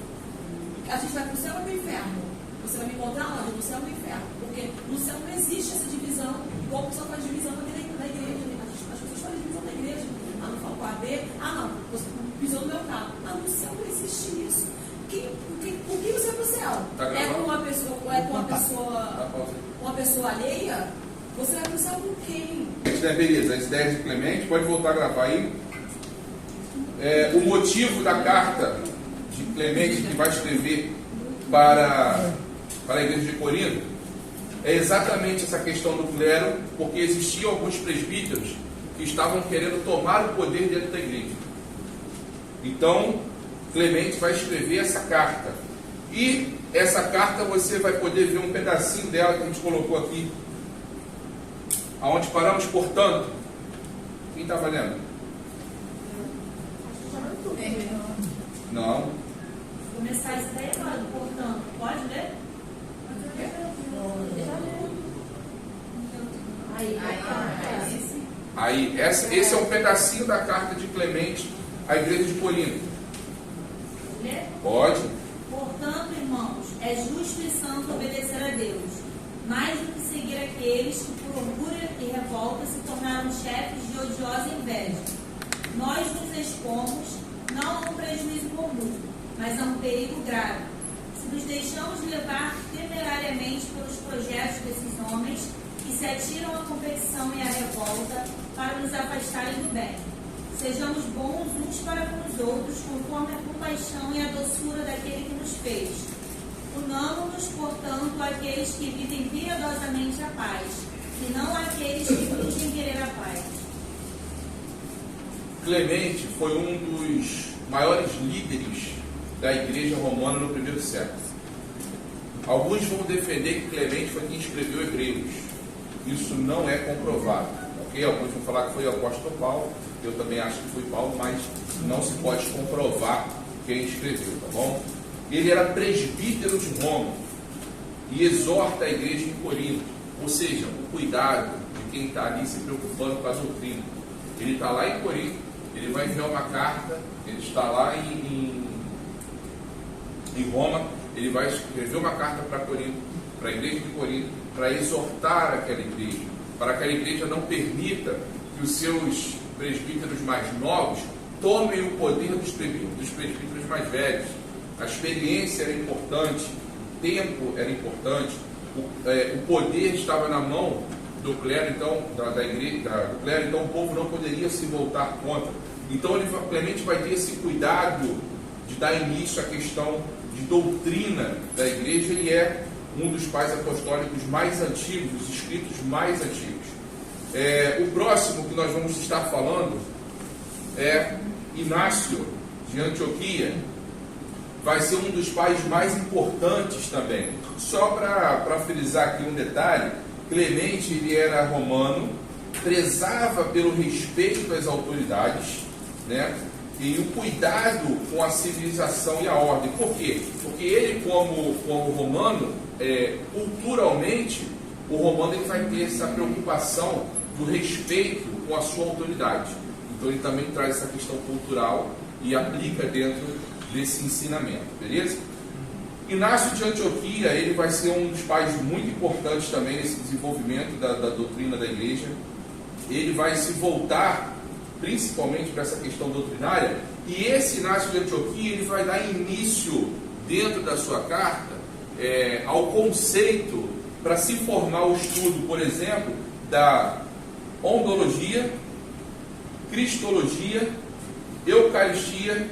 A gente vai para o céu ou para o inferno? Você vai me encontrar lá no céu ou no inferno? Porque no céu não existe essa divisão, igual o pessoal faz divisão na igreja. As pessoas fazem divisão na igreja. Ah, não falo com a B, não, você pisou no meu carro. Mas no céu não existe isso. Por que você é para o céu? É com uma pessoa alheia? Você vai para o céu com quem? Beleza, as ideias de Clemente, pode voltar a gravar aí. O motivo da carta de Clemente que vai escrever para a igreja de Corinto é exatamente essa questão do clero, porque existiam alguns presbíteros que estavam querendo tomar o poder dentro da igreja. Então, Clemente vai escrever essa carta. E essa carta você vai poder ver um pedacinho dela que a gente colocou aqui. Aonde paramos, portanto. Quem está valendo? Não. Começar isso daí agora, portanto. Pode ler? Aí, esse é um pedacinho da carta de Clemente à igreja de Corinto. Lê? Pode. Portanto, irmãos, é justo e santo obedecer a Deus, mais do que seguir aqueles que por orgulho e revolta se tornaram chefes de odiosa inveja. Nós nos expomos não a um prejuízo comum, mas a um perigo grave, se nos deixamos levar temerariamente pelos projetos desses homens que se atiram à competição e à revolta para nos afastarem do bem. Sejamos bons uns para com os outros, conforme a compaixão e a doçura daquele que nos fez. Unamo-nos, portanto, àqueles que vivem piedosamente a paz, e não àqueles que fingem querer a paz. Clemente foi um dos maiores líderes da igreja romana no primeiro século. Alguns vão defender que Clemente foi quem escreveu Hebreus. Isso não é comprovado. Okay? Alguns vão falar que foi o apóstolo Paulo. Eu também acho que foi Paulo, mas não se pode comprovar quem escreveu, tá bom? Ele era presbítero de Roma e exorta a igreja em Corinto, ou seja, o cuidado de quem está ali se preocupando com a doutrina. Ele está lá em Corinto, ele vai enviar uma carta, ele está lá em Roma, ele vai escrever uma carta para Corinto, para a igreja de Corinto, para exortar aquela igreja, para que aquela igreja não permita que os seus presbíteros mais novos tomem o poder dos presbíteros mais velhos. A experiência era importante, o tempo era importante, o poder estava na mão do clero, então, da igreja, do clero, então o povo não poderia se voltar contra. Então Clemente vai ter esse cuidado de dar início à questão de doutrina da igreja. Ele é um dos pais apostólicos mais antigos, os escritos mais antigos. O próximo que nós vamos estar falando é Inácio de Antioquia. Vai ser um dos pais mais importantes também. Só para frisar aqui um detalhe, Clemente ele era romano, prezava pelo respeito às autoridades, né? E o cuidado com a civilização e a ordem. Por quê? Porque ele, como romano, culturalmente, o romano ele vai ter essa preocupação do respeito com a sua autoridade. Então ele também traz essa questão cultural e aplica dentro desse ensinamento, beleza? Inácio de Antioquia, ele vai ser um dos pais muito importantes também nesse desenvolvimento da doutrina da igreja. Ele vai se voltar principalmente para essa questão doutrinária, e esse Inácio de Antioquia ele vai dar início dentro da sua carta ao conceito para se formar o estudo, por exemplo, da ondologia, cristologia, eucaristia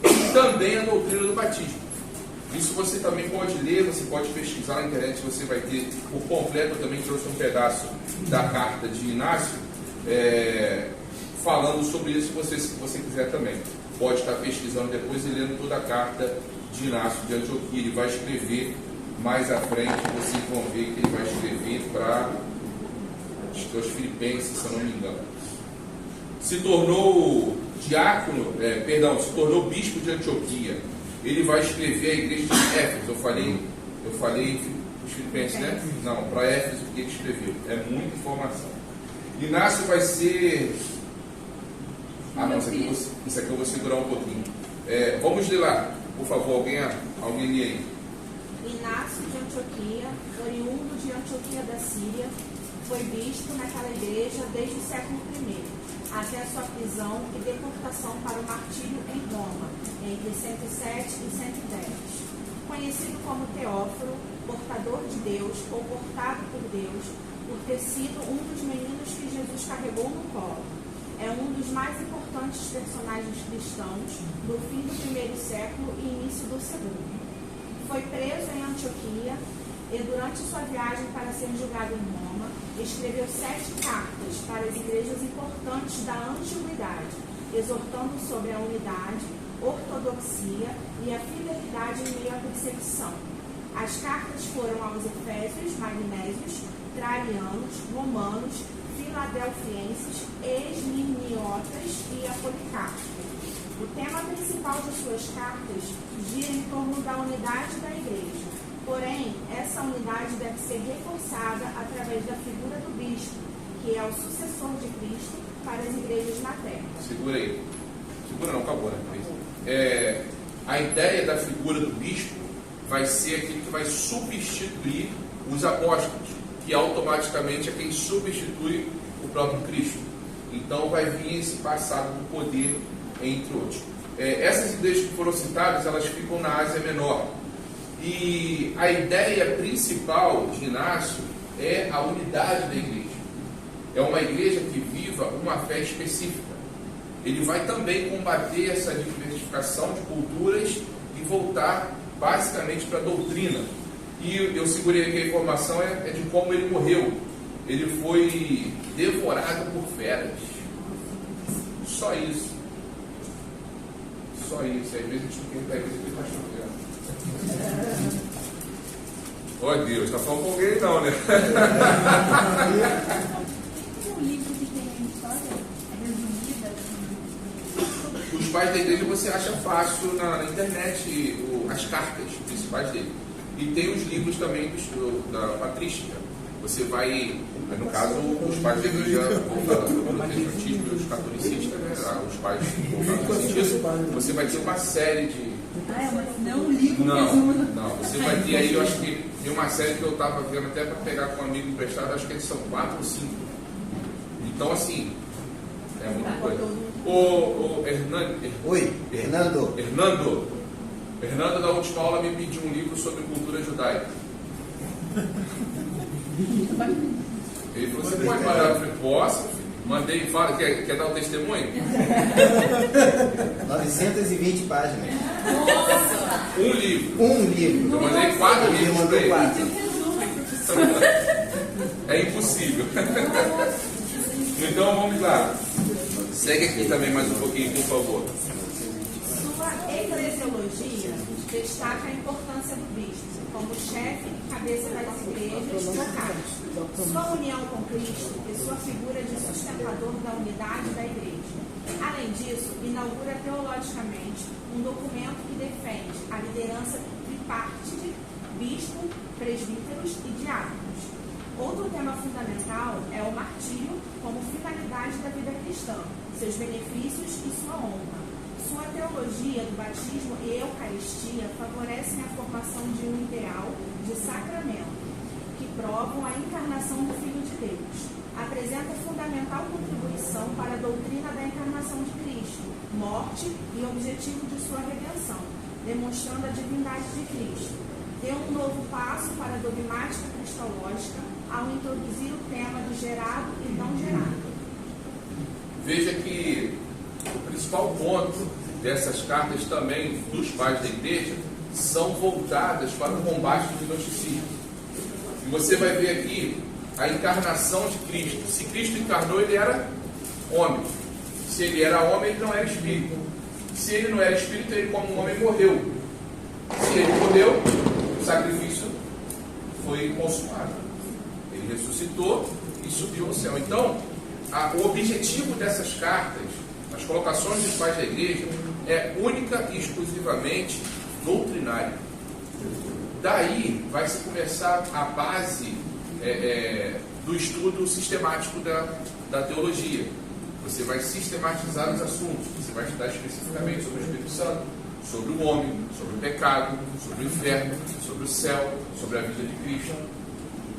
e também a doutrina do batismo. Isso você também pode ler, você pode pesquisar na internet, você vai ter por completo. Eu também trouxe um pedaço da carta de Inácio falando sobre isso, se você quiser também. Pode estar pesquisando depois e lendo toda a carta de Inácio de Antioquia. Ele vai escrever mais à frente vocês vão ver que ele vai escrever para os filipenses, se eu não me engano. Se tornou diácono, se tornou bispo de Antioquia. Ele vai escrever a igreja de Éfeso. Eu falei os filipenses, né? Não, para Éfeso que ele escreveu. É muita informação. Inácio vai ser... não, isso aqui eu vou segurar um pouquinho. Vamos ler lá, por favor, alguém lê aí. Inácio de Antioquia, oriundo de Antioquia da Síria, foi bispo naquela igreja desde o século I, até a sua prisão e deportação para o martírio em Roma, entre 107 e 110. Conhecido como Teófilo, portador de Deus ou portado por Deus, por ter sido um dos meninos que Jesus carregou no colo. É um dos mais importantes personagens cristãos do fim do primeiro século e início do segundo. Foi preso em Antioquia e, durante sua viagem para ser julgado em Roma, escreveu 7 cartas para as igrejas importantes da antiguidade, exortando sobre a unidade, ortodoxia e a fidelidade em meio à perseguição. As cartas foram aos Efésios, Magnésios, Traianos, Romanos, Filadelfienses, Esminiotas e a Policarpo. O tema principal de suas cartas gira em torno da unidade da igreja. Porém, essa unidade deve ser reforçada através da figura do bispo, que é o sucessor de Cristo para as igrejas na terra. Segura aí. Segura não, acabou, né? A ideia da figura do bispo vai ser aquele que vai substituir os apóstolos, que automaticamente é quem substitui o próprio Cristo. Então vai vir esse passado do poder, entre outros. Essas igrejas que foram citadas, elas ficam na Ásia Menor. E a ideia principal de Inácio é a unidade da igreja. É uma igreja que viva uma fé específica. Ele vai também combater essa diversificação de culturas e voltar basicamente para a doutrina. E eu segurei aqui a informação de como ele morreu. Ele foi devorado por feras. Só isso. Só isso. Às vezes a gente não quer pegar isso mais chovendo. Ó Deus, tá falando com alguém não, né? Um livro que tem a história resumida. Os pais da igreja você acha fácil na internet, as cartas principais dele. E tem os livros também da patrística. Você vai, no caso, os pais da igreja voltados do protestantismo e os catolicistas, né? Os pais voltados nesse sentido, você vai ter uma série de... mas não um livro Não, você vai ter aí, eu acho que tem uma série que eu estava vendo até para pegar com um amigo emprestado, acho que eles são 4 ou 5. Então, assim, é muita coisa. Hernando, da última aula, me pediu um livro sobre cultura judaica. Ele falou, você pode mandar? Eu falei, posso, filho. Mandei, fala, quer dar o testemunho? 920 páginas. Nossa! Um livro. Eu mandei 4 livros para ele. É impossível. Então vamos lá. Segue aqui também mais um pouquinho, por favor. Sua eclesiologia destaca a importância do bispo como chefe e cabeça das igrejas locais. Sua união com Cristo e sua figura de sustentador da unidade da igreja. Além disso, inaugura teologicamente um documento que defende a liderança tripartite, bispo, presbíteros e diáconos. Outro tema fundamental é o martírio como finalidade da vida cristã, seus benefícios e sua honra. Sua teologia do batismo e eucaristia favorecem a formação de um ideal de sacramento, que provam a encarnação do Filho de Deus. Apresenta fundamental contribuição para a doutrina da encarnação de Cristo, morte e objetivo de sua redenção, demonstrando a divindade de Cristo. Deu um novo passo para a dogmática cristológica ao introduzir o tema do gerado e não gerado. Veja que o principal ponto dessas cartas também dos pais da igreja são voltadas para o combate do gnosticismo. E você vai ver aqui a encarnação de Cristo. Se Cristo encarnou, ele era homem. Se ele era homem, ele não era espírito. Se ele não era espírito, ele como homem morreu. Se ele morreu, o sacrifício foi consumado. Ele ressuscitou e subiu ao céu. Então, o objetivo dessas cartas, as colocações dos pais da igreja, é única e exclusivamente doutrinário. Daí vai se começar a base do estudo sistemático da teologia. Você vai sistematizar os assuntos, você vai estudar especificamente sobre o Espírito Santo, sobre o homem, sobre o pecado, sobre o inferno, sobre o céu, sobre a vida de Cristo.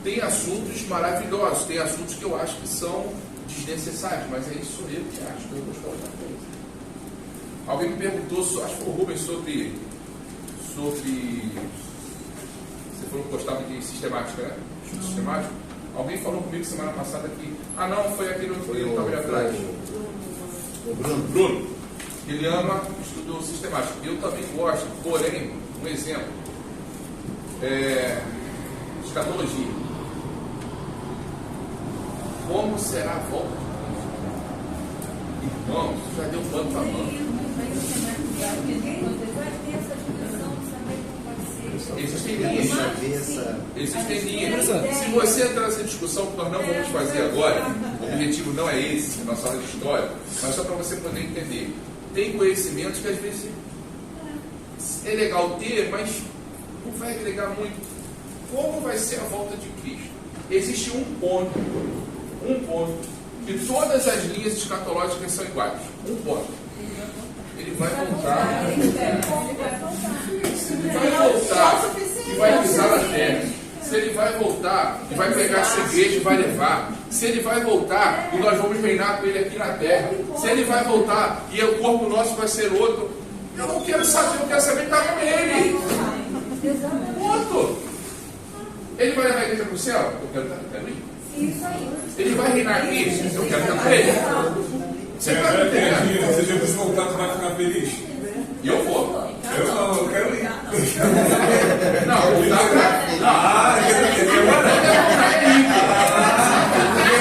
Tem assuntos maravilhosos, tem assuntos que eu acho que são desnecessários, mas é isso eu que acho, que eu vou colocar para isso. Alguém me perguntou, acho que foi o Rubens, sobre você falou que gostava de sistemática, né? Estudo sistemático. Alguém falou comigo semana passada que, não, foi aquele outro que estava ali atrás. O Bruno. Ele ama estudo sistemático. Eu também gosto, porém, um exemplo, escatologia. Como será a volta de Cristo? Irmãos, já deu pano para mão. Existem linhas. Existem linhas. Se você entrar nessa discussão que nós não vamos fazer agora, o objetivo não é esse, a nossa aula de história, mas só para você poder entender. Tem conhecimentos que às vezes é legal ter, mas não vai agregar muito. Como vai ser a volta de Cristo? Existe um ponto, que todas as linhas escatológicas são iguais. Um ponto. Ele vai voltar. Ele vai voltar e vai pisar na terra. Se ele vai voltar e vai pegar essa igreja e vai levar. Se ele vai voltar e nós vamos reinar com ele aqui na terra. Se ele vai voltar e o corpo nosso vai ser outro. Eu não quero saber, eu quero saber estar com ele. Ponto. Ele vai levar a igreja para o céu? Eu quero ir. Ele vai reinar aqui? Eu quero estar com ele. Você está me entendendo? Se Jesus voltar, tu vai ficar feliz? E eu vou. Eu não, eu quero ir. Não, voltar para...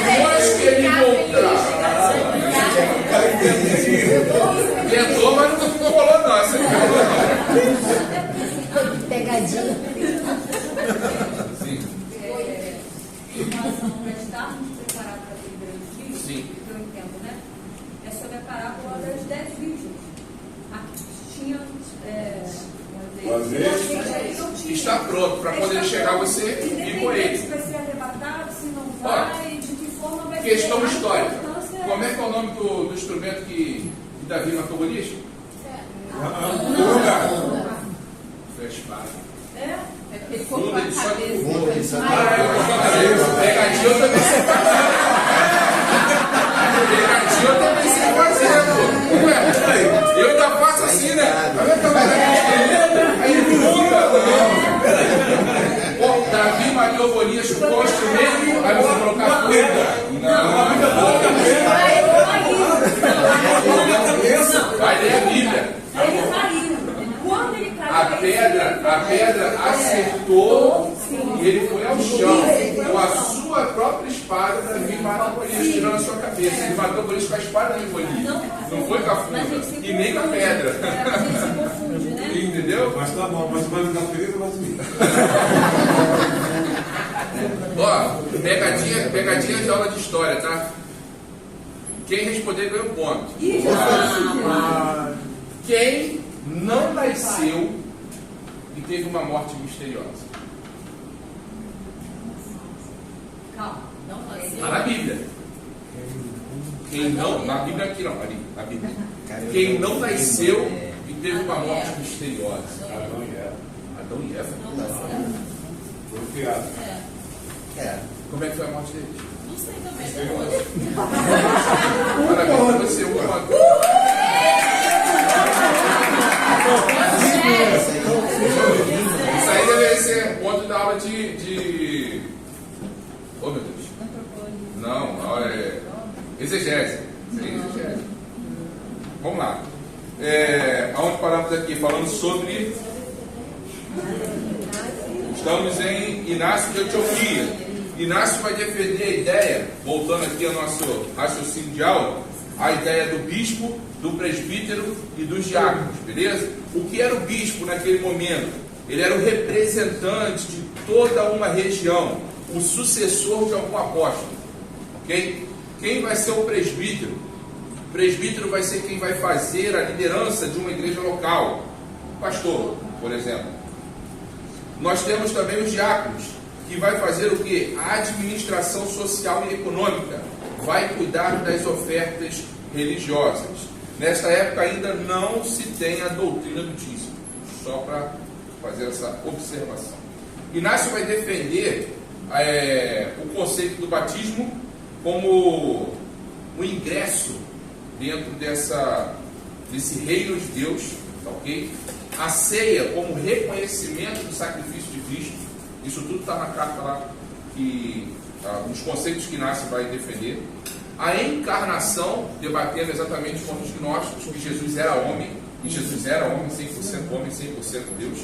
Depois que ele voltar... Tentou, mas não ficou rolando não. Você não rolou não. Pegadinha. Sim. Em relação a estarmos preparados para aquele grande dia, Sim. que eu entendo, né? É sobre a parábola das 10 virgens. Aqui tinha... Está pronto para poder chegar você e com ele. Se vai ser arrebatado, se não vai, de que forma vai ser. Questão histórica. Como é que é o nome do instrumento que Davi matou Golias? Foi a espada. É porque ele Fundo de só de fundo, ele só de pegadinha eu também sei fazer. Pegadinha eu também sei fazer, pô. Ué, eu ainda faço assim, né? Aí ele muda. Pô, Davi matou Golias com poste mesmo. Aí você colocar pedra. Não. Vai ler a Bíblia. Ele caiu. Quando ele caiu, A pedra acertou e ele foi ao chão. Com a sua própria espada, Davi matou Golias, tirando a sua cabeça. Ele matou Golias com a espada de Golias. Não foi com a funda e nem com a pedra. A gente se confunde, né? Entendeu? Mas tá bom, mas vai me dar feliz ou vai subir? Ó, pegadinha de aula de história, tá? Quem responder ganha um ponto. Quem não nasceu e teve uma morte misteriosa? Calma, não nasceu. Está na Bíblia. Quem não, na Bíblia aqui não, ali, na Bíblia. Quem não nasceu e teve uma morte misteriosa? Adão e Eva. Adão e Eva? Foi criado. Como é que foi a morte deles? Não sei também. Parabéns pra você, uma. Isso aí deve ser ponto da aula de... Oh, meu Deus. Não, é exegese. Exegese. Vamos lá. Aonde paramos aqui? Falando sobre... Estamos em Inácio de Antioquia. Inácio vai defender a ideia, voltando aqui ao nosso raciocínio de aula, a ideia do bispo, do presbítero e dos diáconos, beleza? O que era o bispo naquele momento? Ele era o representante de toda uma região, o sucessor de algum apóstolo. Ok? Quem vai ser o presbítero? O presbítero vai ser quem vai fazer a liderança de uma igreja local. O pastor, por exemplo. Nós temos também os diáconos, que vai fazer o quê? A administração social e econômica. Vai cuidar das ofertas religiosas. Nesta época ainda não se tem a doutrina do dízimo. Só para fazer essa observação. Inácio vai defender o conceito do batismo como o ingresso dentro desse reino de Deus, tá, ok? A ceia como reconhecimento do sacrifício de Cristo. Isso tudo está na carta lá, os conceitos que Inácio vai defender. A encarnação, debatendo exatamente com os gnósticos, que Jesus era homem, e Jesus era homem, 100% homem, 100% Deus,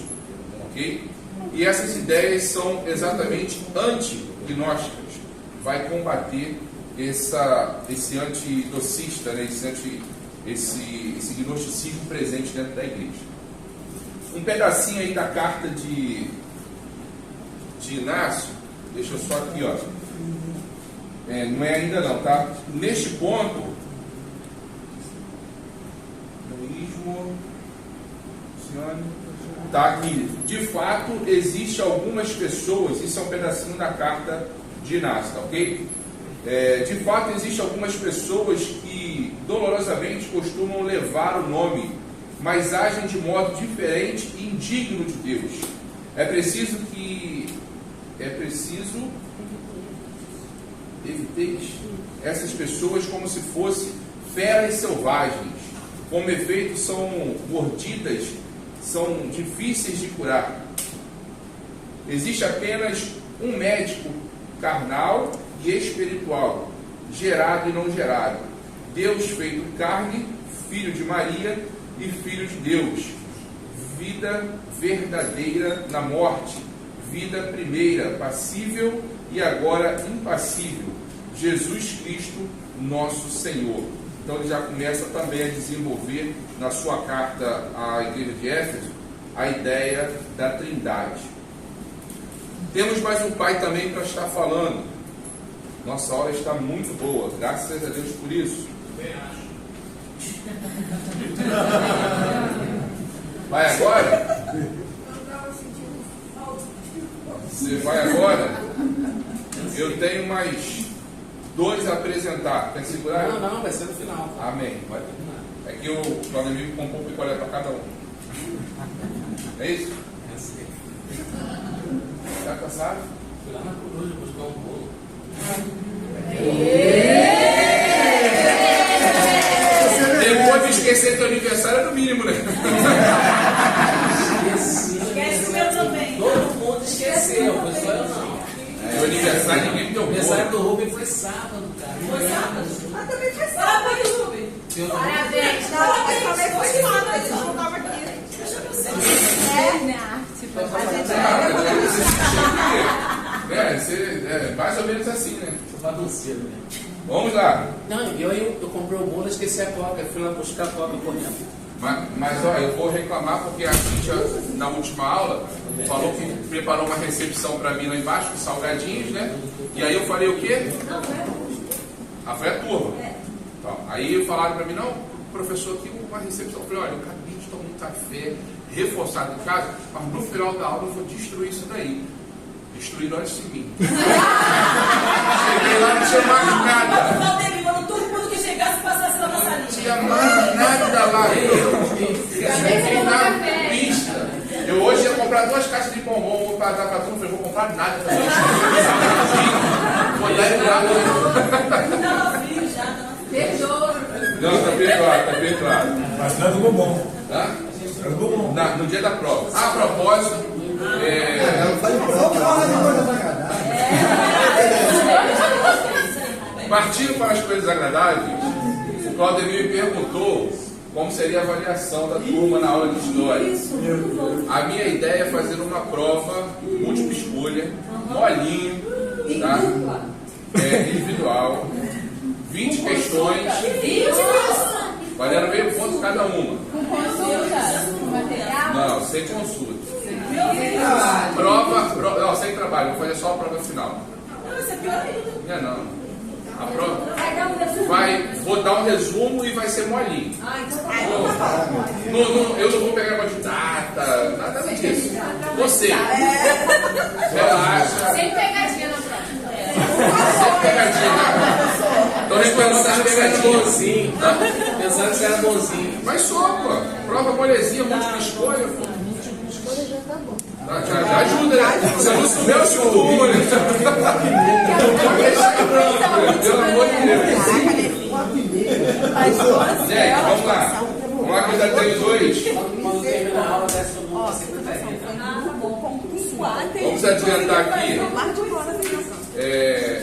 ok? E essas ideias são exatamente anti-gnósticas. Vai combater esse antidocista, né? esse gnosticismo presente dentro da igreja. Um pedacinho aí da carta de Inácio, deixa eu só aqui, ó. Não é ainda não, tá? Neste ponto, tá aqui. De fato, existe algumas pessoas, isso é um pedacinho da carta de Inácio, tá, ok? De fato, existe algumas pessoas que dolorosamente costumam levar o nome, mas agem de modo diferente e indigno de Deus. É preciso eviteis essas pessoas como se fossem feras selvagens. Como efeito, são mordidas, são difíceis de curar. Existe apenas um médico carnal e espiritual, gerado e não gerado. Deus feito carne, filho de Maria e filho de Deus. Vida verdadeira na morte, vida primeira, passível e agora impassível, Jesus Cristo, nosso Senhor. Então ele já começa também a desenvolver na sua carta à igreja de Éfeso a ideia da Trindade. Temos mais um pai também para estar falando. Nossa aula está muito boa, graças a Deus por isso. Bem acho. Vai agora? Você vai agora? Eu tenho mais 2 a apresentar. Quer segurar? Não, vai ser no final. Amém. Vai terminar. É que o Claudemir comprou um picolé para cada um. É isso? É assim. Está cansado? Fui lá na coruja buscar um bolo. Depois de esquecer teu aniversário, é no mínimo, né? Esquece o meu também. Todo mundo esqueceu, foi só eu não. O aniversário ninguém me deu bolo. O aniversário do Rubem foi sábado, cara. Foi sábado? Ah, também foi sábado, Rubem. Parabéns. Não, mas também foi sábado, a gente não estava aqui. Deixa eu ver. Mais ou menos assim, né? Bagunceiro, né? Vamos lá. Não, eu comprei o bolo e esqueci a coca. Fui lá buscar a coca correndo. Mas ó, eu vou reclamar porque a Cíntia, na última aula, falou que preparou uma recepção para mim lá embaixo, com salgadinhos, né? E aí eu falei o quê? Foi a turma. Então, aí falaram para mim, não, professor, aqui uma recepção. Eu falei, olha, eu acabei de tomar um café reforçado em casa, mas no final da aula eu vou destruir isso daí. Destruíram antes de mim. Cheguei lá, não tinha mais nada. Quando todo mundo que chegasse passasse na nossa linha. Não tinha mais nada lá. Eu na pista. Eu hoje ia comprar 2 caixas de bombom, vou dar para tudo, falei, vou comprar nada. Vou dar em nada. Tava frio já, tava frio. Perdoa. Não, tá perdoado. Mas traz o bombom. Tá? Traz o bombom. No dia da prova. A propósito, partindo para as coisas agradáveis, o Claudemir me perguntou como seria a avaliação da turma na aula de história. A minha ideia é fazer uma prova múltipla escolha, molinho, tá? Individual, 20 questões, valendo meio ponto cada uma. Com consulta? Com material? Não, sem consulta. Não, sem trabalho, vou fazer só a prova final. Não, isso é pior ainda. Não é não. A prova vou dar um resumo e vai ser molinho. Eu não vou pegar uma de data, nada disso. Você relaxa. Sem pegadinha na prova. Sem pegadinha. Tô reclamando das pegadinhas. Bonzinho. Pensando que você era bonzinho. Mas só, pô. Prova molezinha, múltipla escolha, pô. Escolha já tá bom. Já ajuda, né? Você não subiu o segundo, né? Pelo amor de Deus. Gente, vamos lá. Vamos lá, coisa 3-2. Quando termina a aula, desce todo mundo pra secretaria. Vamos adiantar aqui.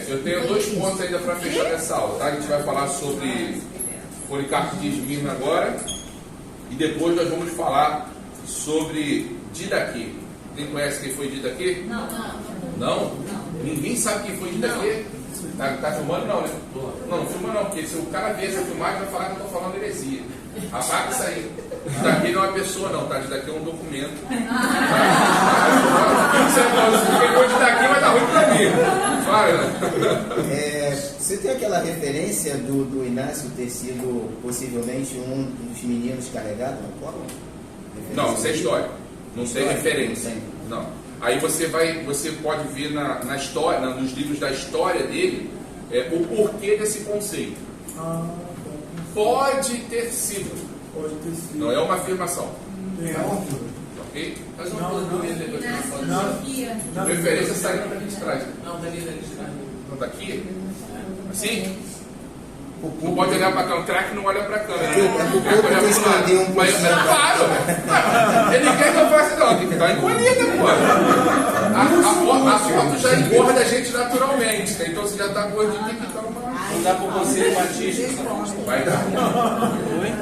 Eu tenho 2 pontos ainda para fechar nessa aula, tá? A gente vai falar sobre Policarpo de Esmirna agora. E depois nós vamos falar sobre Didaquê. Quem conhece quem foi Didaquê? Não? Ninguém sabe quem foi Didaquê? Tá filmando não, né? Não filma não, porque se o cara ver essa filmagem vai falar que eu estou falando heresia. Apaga isso aí. Didaquê não é uma pessoa não, tá? Didaquê é um documento. Quem foi Didaquê vai dar ruim pra mim. Fala. Você tem aquela referência do Inácio ter sido possivelmente um dos meninos carregados no colo? Não, isso é história. Não tem referência. Não. Aí você pode ver na história, nos livros da história dele, o porquê desse conceito. Pode ter sido. Não é uma afirmação. Ok? Mas uma coisa bonita depois que nós referência saindo daqui de trás. Não, daqui de trás. Não, daqui? Assim? Não pode olhar para cá, um craque não olha para a câmera. Ele quer olhar para o lado. Mas claro, ele quer que eu faça, não, tem que dar encolhida, pô. A foto já engorda a gente naturalmente, né? Então você já está gordinho, tem que dar uma. Não dá para o conselho batista. Vai dar.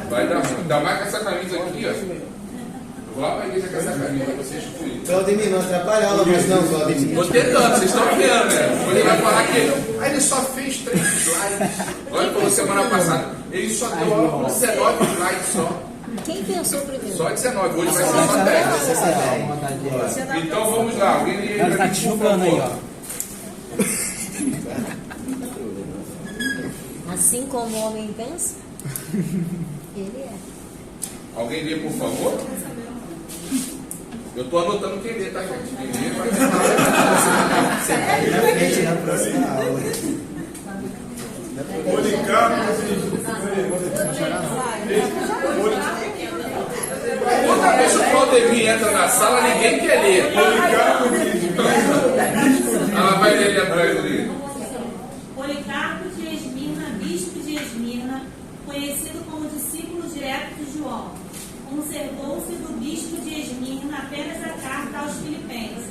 Vai dar. Ainda mais com essa camisa aqui, ó. Vou lá para a igreja com essa camisa, vai ser excluído. Claudemir, não atrapalha a aula, mas não, Claudemir. Estou tentando, vocês estão vendo, né? Ele vai falar que ele só fez 3 slides. Olha como semana passada. Ele só deu aula com 19 slides só. Quem pensou primeiro? Só 19, hoje vai ser só 10. Então vamos lá. Alguém Ela tá te julgando aí, ó. Assim como o homem pensa, ele é. Alguém lê, por favor? Eu estou anotando quem lê, tá, gente? Quem lê vai Na próxima aula. Toda vez que o Claudemir entra na sala, ninguém quer ler. Ela vai ler ali atrás do livro. Policarpo de Esmirna, bispo de Esmirna, conhecido como discípulo direto de João, conservou-se do bispo de Esmirna apenas a carta aos Filipenses,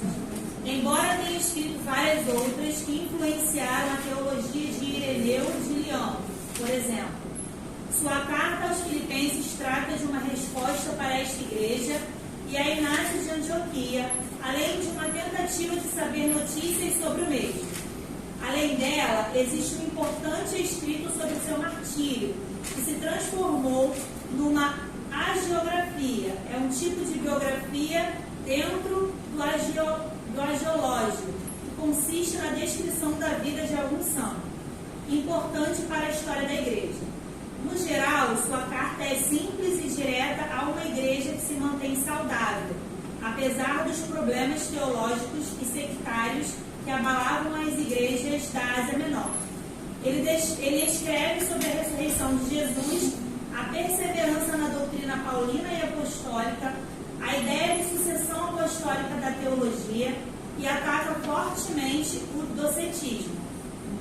embora tenha escrito várias outras que influenciaram a teologia de Ireneu de Lyon, por exemplo. Sua carta aos Filipenses trata de uma resposta para esta igreja e a Inácio de Antioquia, além de uma tentativa de saber notícias sobre o mesmo. Além dela, existe um importante escrito sobre seu martírio, que se transformou numa hagiografia. É um tipo de biografia dentro do agiológico, que consiste na descrição da vida de algum santo, importante para a história da igreja. No geral, sua carta é simples e direta a uma igreja que se mantém saudável, apesar dos problemas teológicos e sectários que abalavam as igrejas da Ásia Menor. Ele escreve sobre a ressurreição de Jesus, a perseverança na doutrina paulina e apostólica, a ideia de sucessão apostólica da teologia e ataca fortemente o docetismo.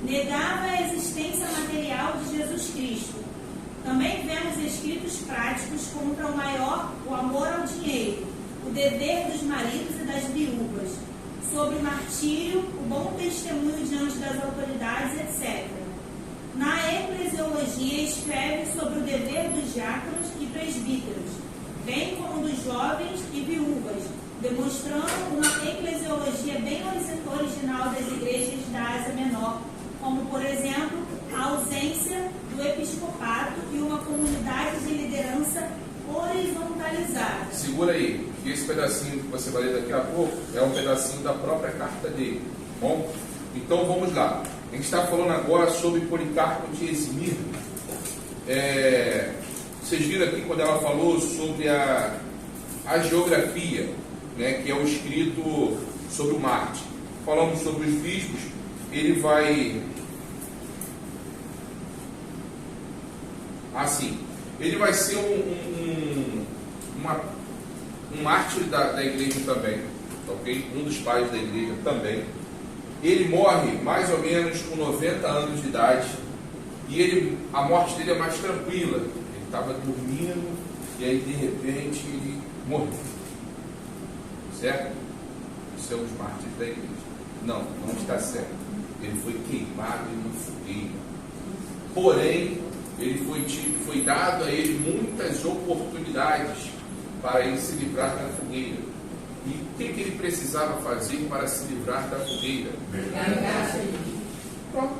Negava a existência material de Jesus Cristo. Também vemos escritos práticos contra o amor ao dinheiro, o dever dos maridos e das viúvas, sobre o martírio, o bom testemunho diante das autoridades, etc. Na eclesiologia, escreve sobre o dever dos diáconos e presbíteros, bem como dos jovens e viúvas, demonstrando uma eclesiologia bem original das igrejas da Ásia Menor, como, por exemplo, a ausência do episcopato e uma comunidade de liderança horizontalizada. Segura aí. que esse pedacinho que você vai ler daqui a pouco é um pedacinho da própria carta dele. Bom, então vamos lá. A gente está falando agora sobre Policarpo de Esmirna. Vocês viram aqui quando ela falou sobre a geografia, né, que é o escrito sobre o Marte. Falamos sobre os bispos, ele vai... Assim, ele vai ser um mártir da igreja também, ok? Um dos pais da igreja também. Ele morre mais ou menos com 90 anos de idade e a morte dele é mais tranquila. Ele estava dormindo e aí de repente ele morreu. Certo? Isso é os mártires da igreja. Não está certo. Ele foi queimado em uma fogueira. Porém, foi dado a ele muitas oportunidades para ele se livrar da fogueira. E o que ele precisava fazer para se livrar da fogueira? Pronto.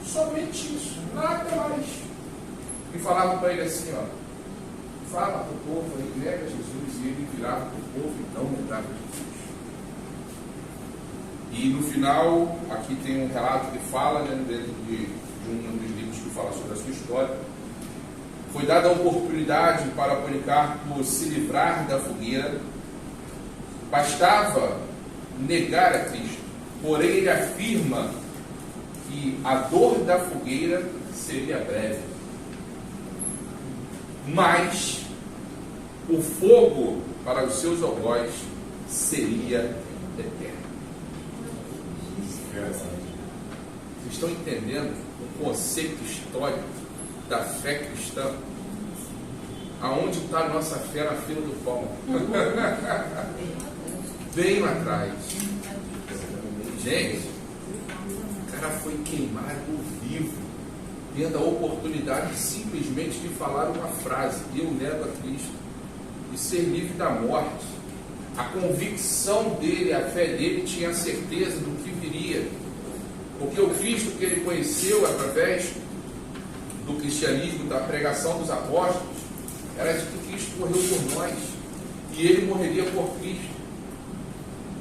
Somente isso. Nada mais. E falava para ele assim, ó, fala para o povo, ele nega Jesus, e ele virava para o povo e não negava Jesus. E no final, aqui tem um relato que fala, né, dentro de um dos livros que fala sobre a sua história. Foi dada a oportunidade para Policarpo se livrar da fogueira. Bastava negar a Cristo. Porém, ele afirma que a dor da fogueira seria breve. Mas o fogo para os seus algozes seria eterno. Vocês estão entendendo o conceito histórico da fé cristã? Aonde está a nossa fé na fila do pão? Bem lá atrás. Gente, o cara foi queimado vivo, tendo a oportunidade simplesmente de falar uma frase: eu nego a Cristo, e ser livre da morte. A convicção dele, a fé dele tinha a certeza do que viria, porque o Cristo que ele conheceu através do cristianismo, da pregação dos apóstolos, era de que Cristo morreu por nós e ele morreria por Cristo.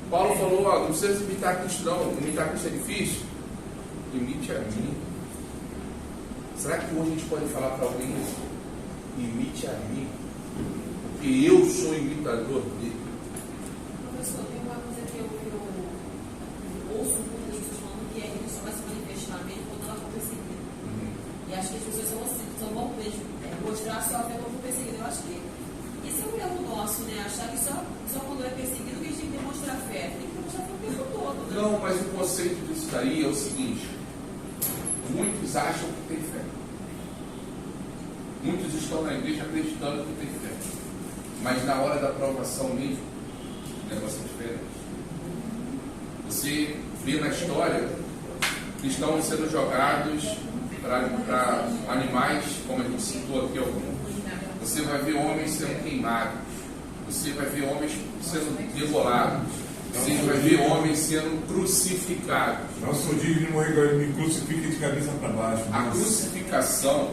Paulo falou, não precisa imitar Cristo não, imitar Cristo é difícil, imite a mim. Será que hoje a gente pode falar para alguém isso? Imite a mim, porque eu sou imitador dele. Professor, tem uma coisa que eu ouço muitas pessoas falando, que é que só vai se manifestar mesmo quando ela for perseguida. E acho que as pessoas só vão mesmo mostrar a sua fé quando for perseguida. Eu acho que esse é um erro nosso, né? Achar que só quando é perseguido que a gente tem que demonstrar fé. Tem que demonstrar fé o tempo todo, né? Não, mas o conceito disso daí é o seguinte: muitos acham que tem fé. Muitos estão na igreja acreditando que tem fé. Mas na hora da provação mesmo, o negócio é diferente. Você vê na história cristãos sendo jogados para animais, como a gente citou aqui alguns. Você vai ver homens sendo queimados. Você vai ver homens sendo degolados. Você vai ver homens sendo crucificados. Não sou digno de morrer, me crucifique de cabeça para baixo. A crucificação,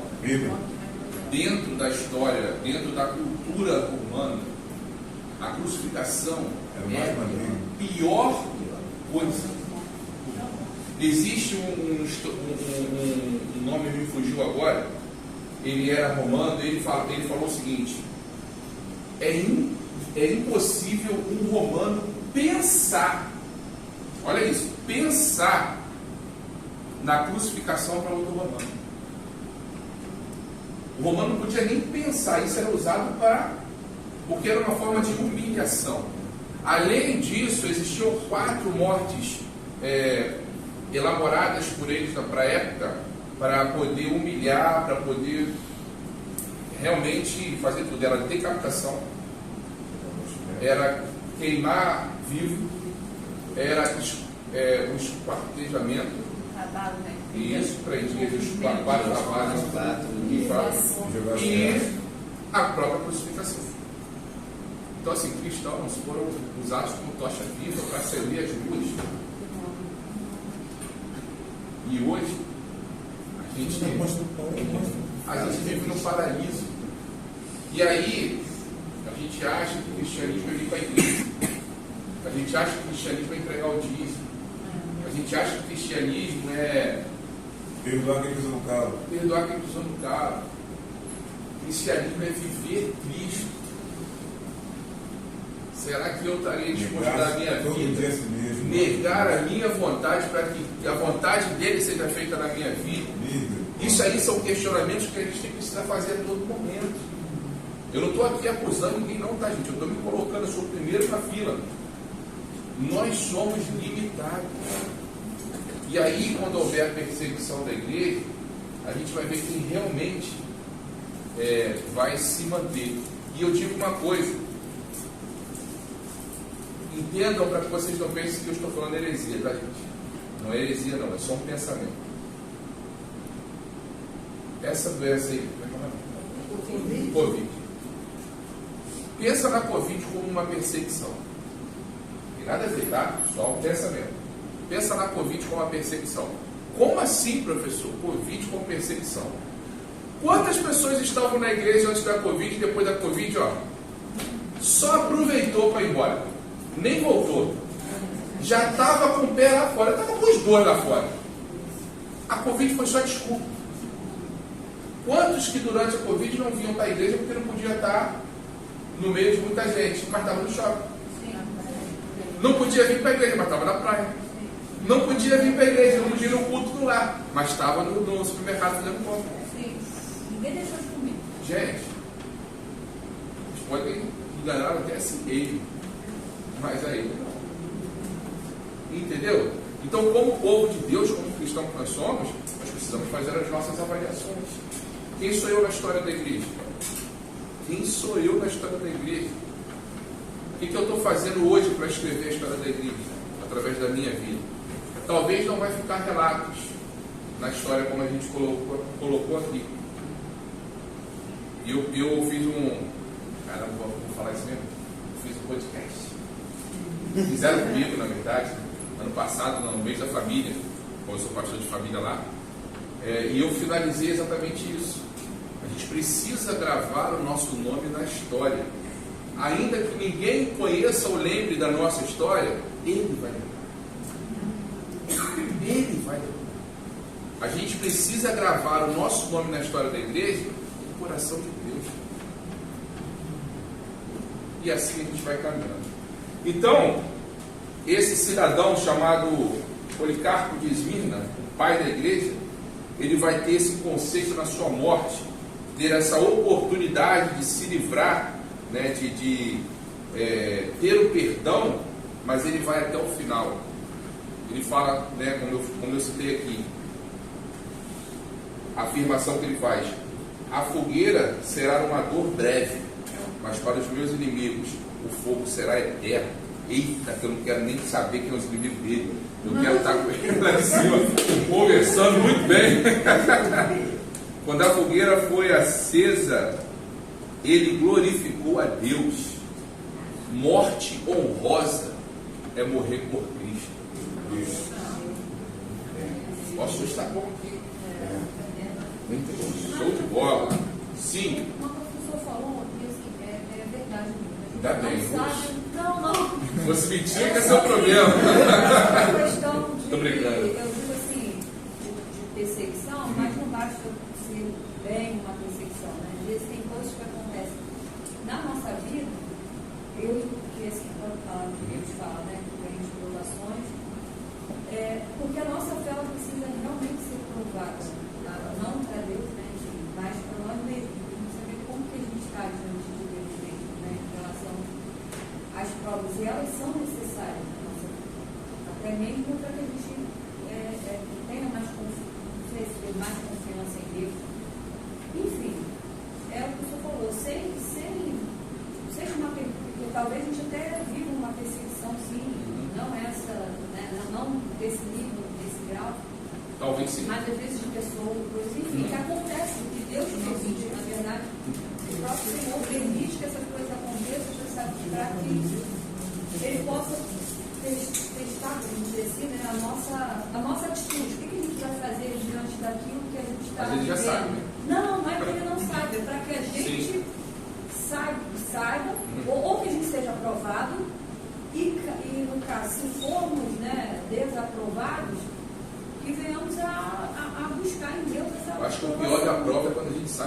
dentro da história, dentro da cultura romana, a crucificação é a pior coisa. Existe um nome me fugiu agora, ele era romano, ele falou o seguinte: é impossível um romano pensar, olha isso, pensar na crucificação para outro romano. O romano não podia nem pensar, isso era usado porque era uma forma de humilhação. Além disso, existiam 4 mortes elaboradas por eles para a época, para poder humilhar, para poder realmente fazer tudo. Era decapitação, era queimar vivo, era o esquartejamento, e isso prendia os 4 trabalhos e a própria crucificação. Então, assim, cristãos foram usados como tocha viva para acender as luzes. E hoje, a gente vive no paraíso. E aí, gente acha que o cristianismo é ir para a igreja. A gente acha que o cristianismo é entregar o dízimo. A gente acha que o cristianismo é perdoar quem pisou no carro. Perdoar quem pisou no carro. O cristianismo é viver Cristo. Será que eu estaria disposto a dar a minha vida? Negar a minha vontade para que a vontade dele seja feita na minha vida? Isso aí são questionamentos que a gente precisa fazer a todo momento. Eu não estou aqui acusando ninguém não, tá, gente? Eu estou me colocando, eu sou o primeiro na fila. Nós somos limitados. E aí, quando houver a perseguição da igreja, a gente vai ver quem realmente vai se manter. E eu digo uma coisa: entendam para que vocês não pensem que eu estou falando heresia, tá, gente? Não é heresia, não, é só um pensamento. Essa doença aí, Covid. Pensa na Covid como uma perseguição. Não tem nada a ver, tá? Só um pensamento. Pensa na Covid como uma perseguição. Como assim, professor? Covid como perseguição. Quantas pessoas estavam na igreja antes da Covid e depois da Covid, só aproveitou para ir embora? Nem voltou. Já estava com o pé lá fora. Estava com os dois lá fora. A Covid foi só desculpa. Quantos que durante a Covid não vinham para a igreja porque não podia estar no meio de muita gente, mas estava no shopping? Não podia vir para a igreja, mas estava na praia. Não podia vir para a igreja, não podia ir no culto do lar, mas estava no supermercado fazendo compra. Ninguém deixou de comer. Gente, eles podem enganar até assim ele, mas aí não. Entendeu? Então, como povo de Deus, como cristão que nós somos, nós precisamos fazer as nossas avaliações. Quem sou eu na história da igreja? Quem sou eu na história da igreja? O que eu estou fazendo hoje para escrever a história da igreja? Através da minha vida. Talvez não vai ficar relatos na história como a gente colocou aqui. E eu fiz caramba, vou falar isso mesmo. Eu fiz um podcast. Fizeram comigo, na verdade, ano passado, no mês da família, como eu sou pastor de família lá. E eu finalizei exatamente isso. A gente precisa gravar o nosso nome na história. Ainda que ninguém conheça ou lembre da nossa história, ele vai lembrar. Ele vai lembrar. A gente precisa gravar o nosso nome na história da igreja no coração de Deus. E assim a gente vai caminhando. Então, esse cidadão chamado Policarpo de Esmirna, o pai da igreja, ele vai ter esse conceito na sua morte, ter essa oportunidade de se livrar, né, de ter o perdão, mas ele vai até o final. Ele fala, né, como eu citei aqui, a afirmação que ele faz: a fogueira será uma dor breve, mas para os meus inimigos o fogo será eterno. Eita, que eu não quero nem saber quem é os inimigos dele. Eu quero estar com ele lá em cima, conversando muito bem. Quando a fogueira foi acesa, ele glorificou a Deus. Morte honrosa é morrer por Cristo. Isso. Posso estar bom aqui? Muito bom. Show de bola. Sim. Uma coisa que o senhor falou, é verdade. Ainda bem. Não. Você mentir que esse é o problema. A questão de, eu digo assim, de perseguição, mas não basta ser bem uma perseguição, né? Às vezes tem coisas que acontecem na nossa vida, que assim, quando fala, que a gente fala, né, que vem de provações, porque a nossa fé ela precisa realmente ser provada, não para Deus, né, mas para nós mesmos. A gente saber como que a gente está diante de Deus mesmo, né, em relação às provas, e elas são necessárias na nossa vida, até mesmo para que a gente tenha mais confiança em Deus. Enfim, é o que o senhor falou, seja uma porque talvez a gente até viva uma perseguição, sim, não essa, né, não desse nível, desse grau, talvez sim, mas às vezes de pessoas, enfim, que acontece, que Deus permite, na verdade, o próprio Senhor permite que essas coisas aconteçam, para que Ele possa testar, como dizer assim, né, a nossa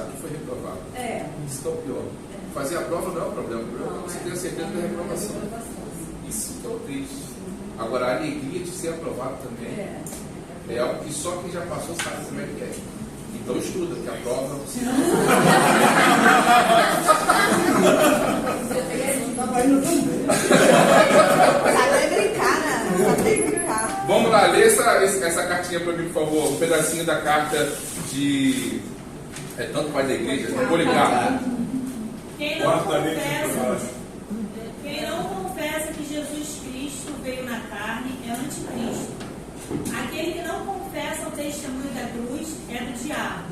sabe que foi reprovado. É. Isso que é o pior. Fazer a prova não é o problema. Você tem a certeza da reprovação. Isso que é o triste. Agora, a alegria de ser aprovado também é algo que só quem já passou sabe como é que é. Então estuda, que a prova... Estava indo tão bem. Sabe brincar, né? Sabe brincar. Vamos lá, lê essa cartinha para mim, por favor. Um pedacinho da carta de... É tanto pai da igreja, não vou ligar. Quem não confessa que Jesus Cristo veio na carne é anticristo. Aquele que não confessa o testemunho da cruz é do diabo.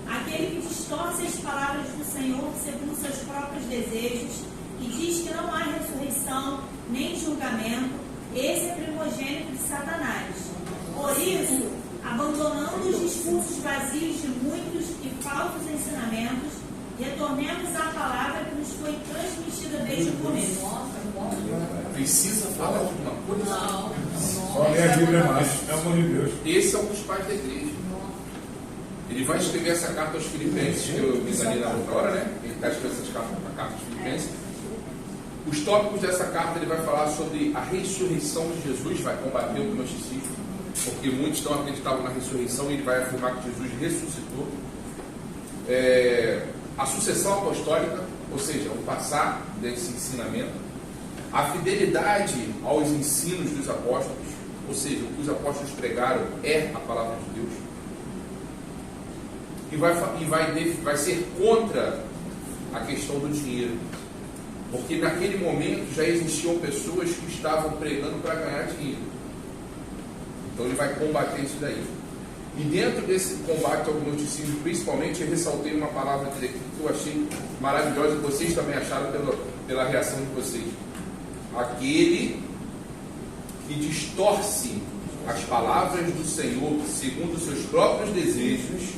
Aquele que distorce as palavras do Senhor segundo seus próprios desejos e diz que não há ressurreição nem julgamento, esse é primogênito de Satanás. Por isso, abandonando os discursos vazios de muitos e falsos ensinamentos, retornemos à palavra que nos foi transmitida desde o começo. Precisa falar alguma coisa? Só ler a Bíblia mais, pelo amor de Deus. Esse é um dos pais da igreja. Ele vai escrever essa carta aos Filipenses, que eu me ali na outra hora, né? Ele está escrevendo essa carta aos Filipenses. Os tópicos dessa carta, ele vai falar sobre a ressurreição de Jesus, vai combater o gnosticismo, porque muitos não acreditavam na ressurreição, e ele vai afirmar que Jesus ressuscitou. A sucessão apostólica, ou seja, o passar desse ensinamento. A fidelidade aos ensinos dos apóstolos, ou seja, o que os apóstolos pregaram é a palavra de Deus. E vai ser contra a questão do dinheiro. Porque naquele momento já existiam pessoas que estavam pregando para ganhar dinheiro. Então ele vai combater isso daí. E dentro desse combate ao gnosticismo, principalmente, eu ressaltei uma palavra dele aqui que eu achei maravilhosa, e vocês também acharam pela reação de vocês. Aquele que distorce as palavras do Senhor segundo os seus próprios desejos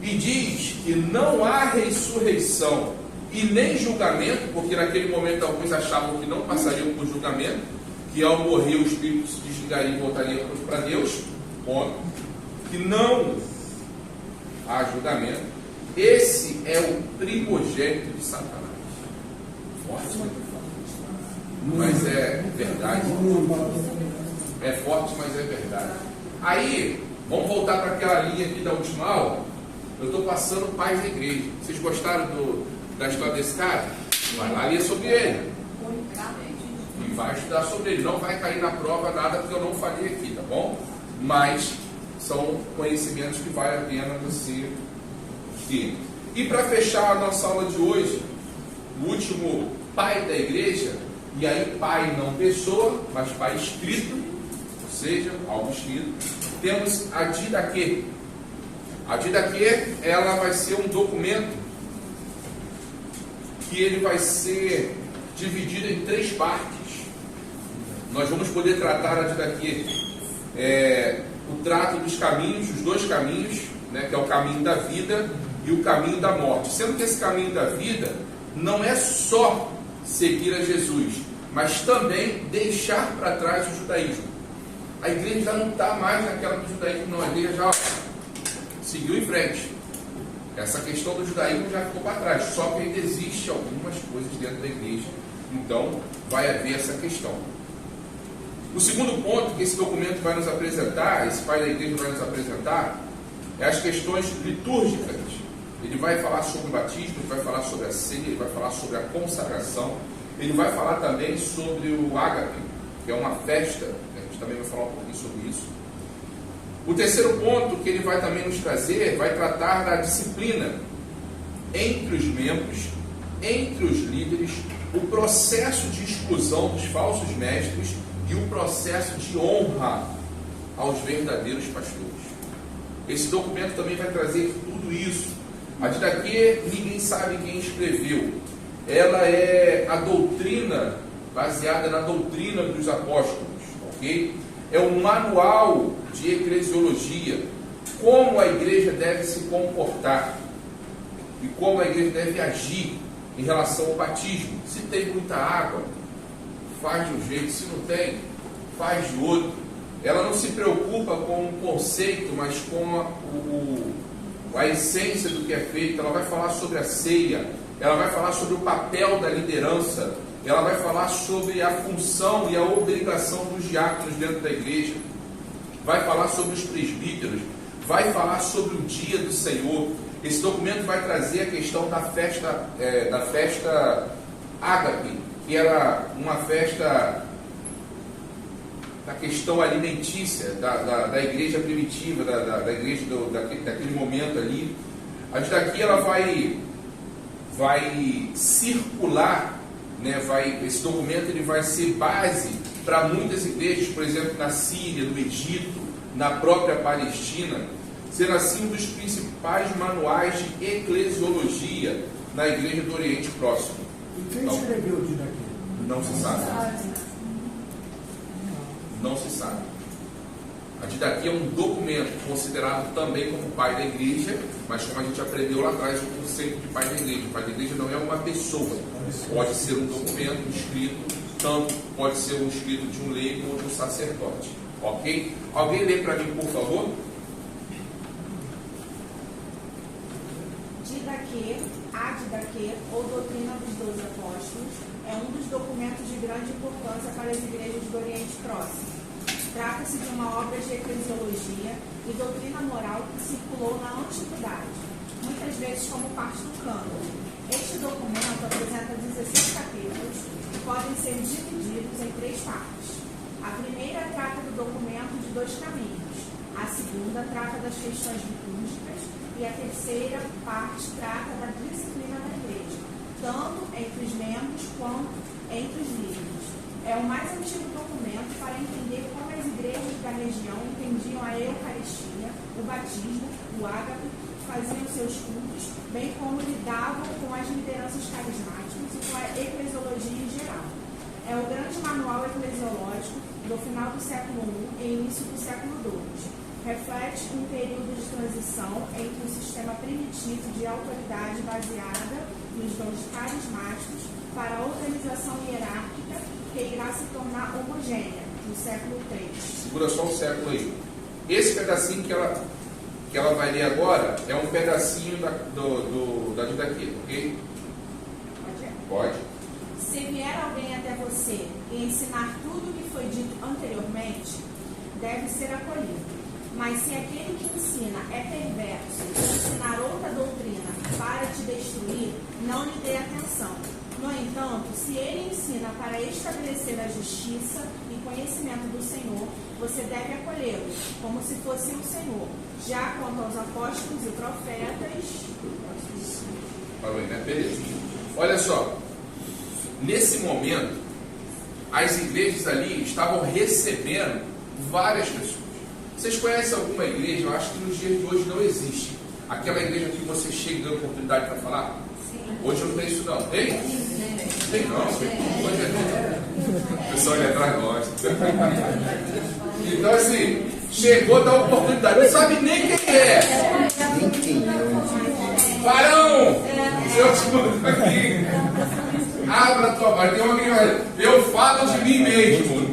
e diz que não há ressurreição e nem julgamento, porque naquele momento alguns achavam que não passariam por julgamento, que ao morrer o espírito se desligaria e voltaria para Deus, que não há julgamento. Esse é o primogênito de Satanás. Forte, mas é verdade. É forte, mas é verdade. Aí, vamos voltar para aquela linha aqui da última aula. Eu estou passando pais da igreja. Vocês gostaram da história desse cara? Vai lá ler sobre ele. E vai estudar sobre ele. Não vai cair na prova nada porque eu não falei aqui, tá bom? Mas são conhecimentos que vale a pena você ter. E para fechar a nossa aula de hoje, o último pai da igreja, e aí pai não pessoa, mas pai escrito, ou seja, algo escrito, temos a Didaquê. A Didaquê, ela vai ser um documento que ele vai ser dividido em 3 partes. Nós vamos poder tratar a Didaquê, o trato dos caminhos, os 2 caminhos, né, que é o caminho da vida e o caminho da morte. Sendo que esse caminho da vida não é só seguir a Jesus, mas também deixar para trás o judaísmo. A igreja já não está mais naquela do judaísmo, não. A igreja já seguiu em frente. Essa questão do judaísmo já ficou para trás, só que ainda existe algumas coisas dentro da igreja, então vai haver essa questão. O segundo ponto que esse documento vai nos apresentar, esse pai da igreja vai nos apresentar, é as questões litúrgicas. Ele vai falar sobre o batismo, ele vai falar sobre a ceia, ele vai falar sobre a consagração, ele vai falar também sobre o ágape, que é uma festa, a gente também vai falar um pouquinho sobre isso. O terceiro ponto que ele vai também nos trazer, vai tratar da disciplina entre os membros, entre os líderes, o processo de exclusão dos falsos mestres e o processo de honra aos verdadeiros pastores. Esse documento também vai trazer tudo isso. A Didaquê, ninguém sabe quem escreveu. Ela é a doutrina, baseada na doutrina dos apóstolos, ok? É um manual de eclesiologia, como a igreja deve se comportar e como a igreja deve agir em relação ao batismo. Se tem muita água, faz de um jeito, se não tem, faz de outro. Ela não se preocupa com o conceito, mas com a essência do que é feito, ela vai falar sobre a ceia, ela vai falar sobre o papel da liderança, ela vai falar sobre a função e a obrigação dos diáconos dentro da igreja, vai falar sobre os presbíteros, vai falar sobre o dia do Senhor. Esse documento vai trazer a questão da festa ágape, que era uma festa da questão alimentícia da igreja primitiva, da igreja daquele momento ali. A daqui ela vai circular, né? Esse documento ele vai ser base para muitas igrejas, por exemplo, na Síria, no Egito, na própria Palestina, sendo assim um dos principais manuais de eclesiologia na igreja do Oriente Próximo. E quem escreveu o Didaquê? Não se sabe. Não se sabe. A Didaquê é um documento considerado também como pai da igreja, mas como a gente aprendeu lá atrás o conceito de pai da igreja. O pai da igreja não é uma pessoa, pode ser um documento escrito, tanto pode ser um escrito de um leigo ou de um sacerdote. Ok? Alguém lê para mim, por favor? Didaquê, a Didaquê, ou Doutrina dos 12 Apóstolos, é um dos documentos de grande importância para as igrejas do Oriente Próximo. Trata-se de uma obra de eclesiologia e doutrina moral que circulou na antiguidade, muitas vezes como parte do cânon. Este documento apresenta 16 capítulos que podem ser divididos em 3 partes. A primeira trata do documento de 2 caminhos, a segunda trata das questões litúrgicas e a terceira parte trata da disciplina da igreja, tanto entre os membros quanto entre os líderes. É o mais antigo documento para entender como as igrejas da região entendiam a Eucaristia, o batismo, o ágape, faziam seus cultos, bem como lidavam com as lideranças carismáticas e com a eclesiologia em geral. É o grande manual eclesiológico do final do século I e início do século II. Reflete um período de transição entre um sistema primitivo de autoridade baseada nos dons carismáticos para a organização hierárquica que irá se tornar homogênea no século III. Segura só um século aí. Esse pedacinho que ela vai ler agora é um pedacinho da Didaquê, ok? Pode. Se vier alguém até você e ensinar tudo o que foi dito anteriormente, deve ser acolhido. Mas se aquele que ensina é perverso e ensinar outra doutrina para te destruir, não lhe dê atenção. No entanto, se ele ensina para estabelecer a justiça e conhecimento do Senhor, você deve acolhê-lo, como se fosse o Senhor. Já quanto aos apóstolos e profetas... Parou aí, né? Beleza. Olha só, nesse momento, as igrejas ali estavam recebendo várias pessoas. Vocês conhecem alguma igreja? Eu acho que nos dias de hoje não existe. Aquela igreja que você chega e dá oportunidade para falar? Sim. Hoje eu não tenho isso não. Tem? Tem não. O pessoal ali atrás gosta. Então assim, chegou, dá oportunidade. Não sabe nem quem é. Varão! Eu estou aqui. Abra a tua boca. Tem alguém mais. Eu falo de mim mesmo.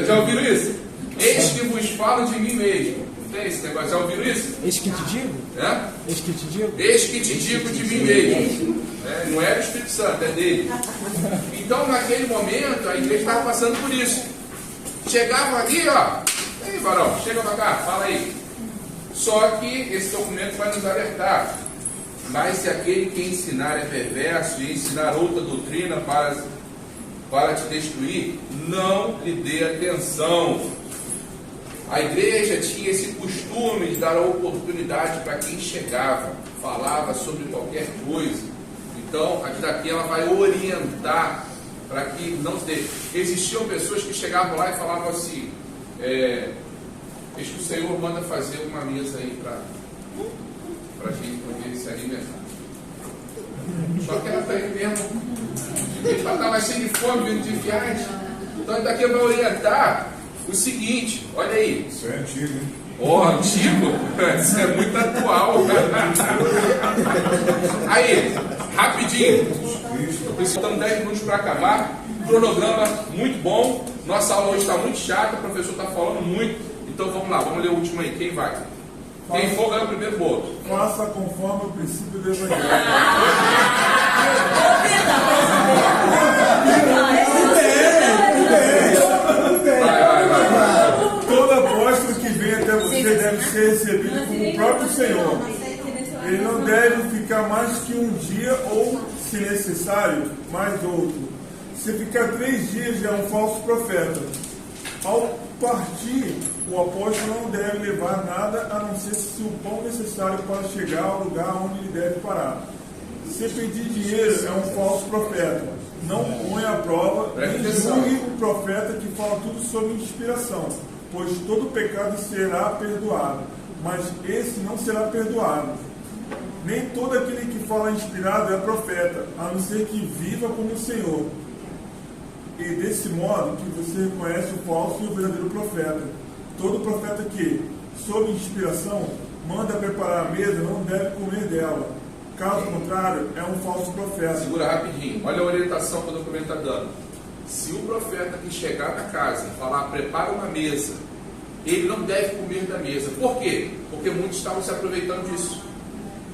Já ouviram isso? Eis que vos falo de mim mesmo. Não tem esse negócio? Já ouviram isso? Eis que te digo? É? Eis que te digo? Eis que te digo de mim mesmo. Não é do Espírito Santo, é dele. Então, naquele momento, a igreja estava passando por isso. Chegavam aqui, ó. Ei, varão, chega pra cá, fala aí. Só que esse documento vai nos alertar. Mas se aquele que ensinar é perverso e ensinar outra doutrina para te destruir, não lhe dê atenção. A igreja tinha esse costume de dar a oportunidade para quem chegava, falava sobre qualquer coisa. Então, a Didaquê ela vai orientar para que não se dê. Existiam pessoas que chegavam lá e falavam assim: eis que o Senhor manda fazer uma mesa aí para a gente poder se alimentar. Só que ela está aí mesmo. Ele estava cheio de fome, vindo de viagem. Então, a Didaquê vai orientar o seguinte, olha aí. Isso é antigo, hein? Antigo? Isso é muito atual. Aí, rapidinho. Estamos 10 minutos para acabar. Cronograma muito bom. Nossa aula hoje está muito chata, o professor está falando muito. Então vamos lá, vamos ler o último aí. Quem vai? Quem for ganha o primeiro voto. Faça conforme o princípio do Evangelho. Vai. Todo apóstolo que vem até você deve ser recebido como o próprio Senhor. Ele não deve ficar mais que um dia ou, se necessário, mais outro. Se ficar 3 dias, já é um falso profeta. Ao partir, o apóstolo não deve levar nada a não ser se o pão necessário para chegar ao lugar onde ele deve parar. Se pedir dinheiro, é um falso profeta. Não põe à prova, nem julgue o profeta que fala tudo sob inspiração, pois todo pecado será perdoado, mas esse não será perdoado. Nem todo aquele que fala inspirado é profeta, a não ser que viva como o Senhor. E desse modo que você reconhece o falso e o verdadeiro profeta. Todo profeta que, sob inspiração, manda preparar a mesa não deve comer dela. Caso contrário, é um falso profeta. Segura rapidinho. Olha a orientação que o documento está dando. Se o profeta que chegar na casa e falar, prepara uma mesa, ele não deve comer da mesa. Por quê? Porque muitos estavam se aproveitando disso.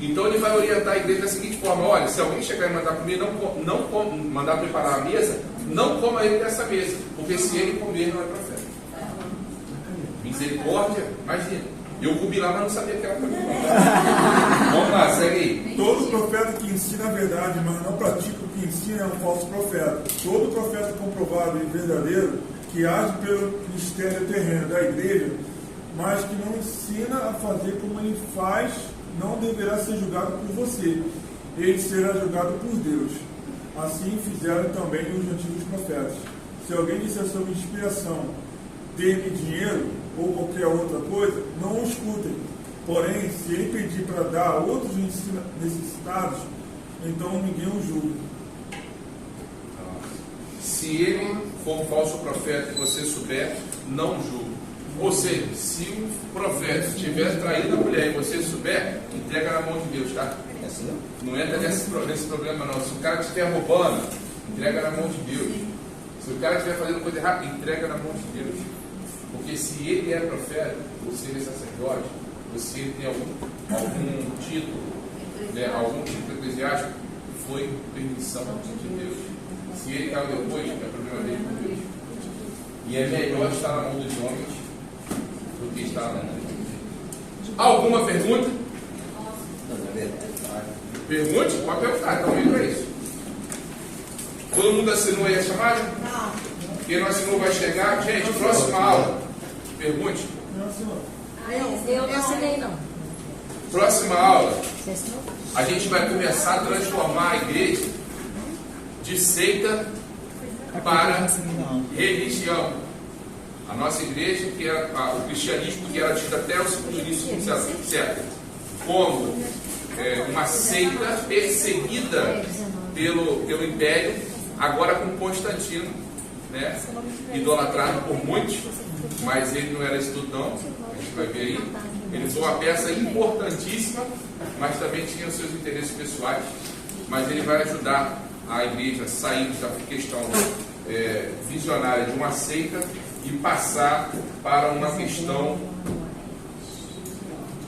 Então ele vai orientar a igreja da seguinte forma: olha, se alguém chegar e mandar comer, mandar preparar a mesa, não coma ele dessa mesa, porque se ele comer, não é profeta. Misericórdia, imagina. Eu comi lá, mas não sabia que era para mim. Vamos lá, segue aí. Todo profeta que ensina a verdade, mas não pratica o que ensina, é um falso profeta. Todo profeta comprovado e verdadeiro, que age pelo mistério terreno da igreja, mas que não ensina a fazer como ele faz, não deverá ser julgado por você. Ele será julgado por Deus. Assim fizeram também os antigos profetas. Se alguém disser sob inspiração, dê-me dinheiro ou qualquer outra coisa, não o escutem. Porém, se ele pedir para dar a outros necessitados, então ninguém o julga. Se ele for um falso profeta e você souber, não julgue. Ou seja, se o profeta tiver traído a mulher e você souber, entrega na mão de Deus, tá? Não entra nesse problema não. Se o cara estiver roubando, entrega na mão de Deus. Se o cara estiver fazendo coisa errada, entrega na mão de Deus. Porque se ele é profeta, você é sacerdote, você tem algum título, né, algum título eclesiástico, foi permissão de Deus. Se ele caiu depois, é problema dele com Deus. E é melhor estar na mão dos homens do que estar na mão de Deus. Alguma pergunta? Pergunte? Pode perguntar, então vem para isso. Todo mundo assinou aí a chamada? Não. Quem não assinou vai chegar. Gente, próxima aula. Pergunte. Eu não assinei, não. Próxima aula, a gente vai começar a transformar a igreja de seita para religião. A nossa igreja, que era o cristianismo, que era tido até o segundo início do século como uma seita perseguida pelo império, agora com Constantino, né, idolatrado por muitos, mas ele não era isso tudo não, a gente vai ver aí. Ele foi uma peça importantíssima, mas também tinha os seus interesses pessoais, mas ele vai ajudar a igreja a sair da questão visionária de uma seita e passar para uma questão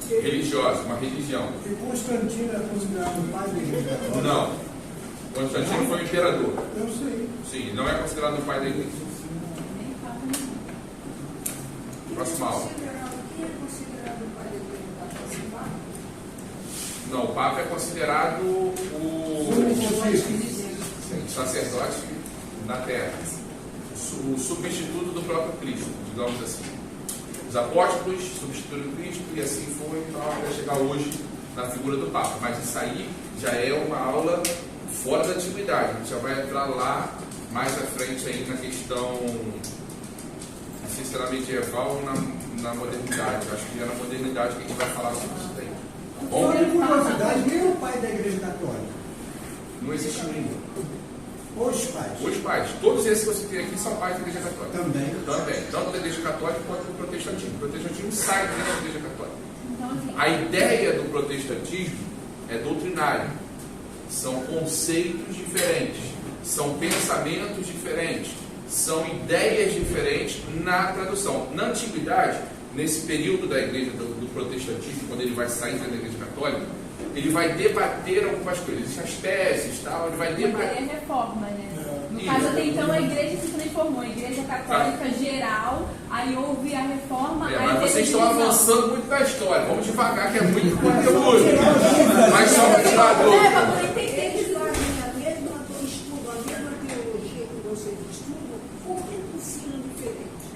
religiosa, uma religião. E Constantino é considerado o pai da igreja católica? Não. Constantino foi o imperador. Eu sei. Sim, não é considerado o pai da igreja. Próxima aula. Quem é considerado o pai da igreja católica? Não, o Papa é considerado o sacerdote na terra, o substituto do próprio Cristo, digamos assim. Os apóstolos substituíram Cristo e assim foi, então, até chegar hoje na figura do Papa. Mas isso aí já é uma aula fora da antiguidade. A gente já vai entrar lá mais à frente aí na questão, não sei se será medieval ou na modernidade. Acho que é na modernidade que a gente vai falar sobre isso daí. Só de curiosidade, quem é o pai da igreja católica? Não existe nenhum. Os pais. Os pais. Todos esses que você tem aqui são pais da igreja católica. Também. Tanto da igreja católica quanto do protestantismo. O protestantismo sai da igreja católica. A ideia do protestantismo é doutrinária. São conceitos diferentes. São pensamentos diferentes. São ideias diferentes na tradução. Na antiguidade, nesse período da igreja do protestantismo, quando ele vai sair da igreja católica, ele vai debater algumas coisas, as teses, tal, ele vai debater. Aí é reforma, né? No caso, até então, a igreja se transformou, a igreja católica geral, aí houve a reforma. Mas vocês estão avançando muito na história, vamos devagar, que é muito conteúdo. Mas só para tirar a dúvida. A mesma teologia que vocês estudam, por que ensinam diferente?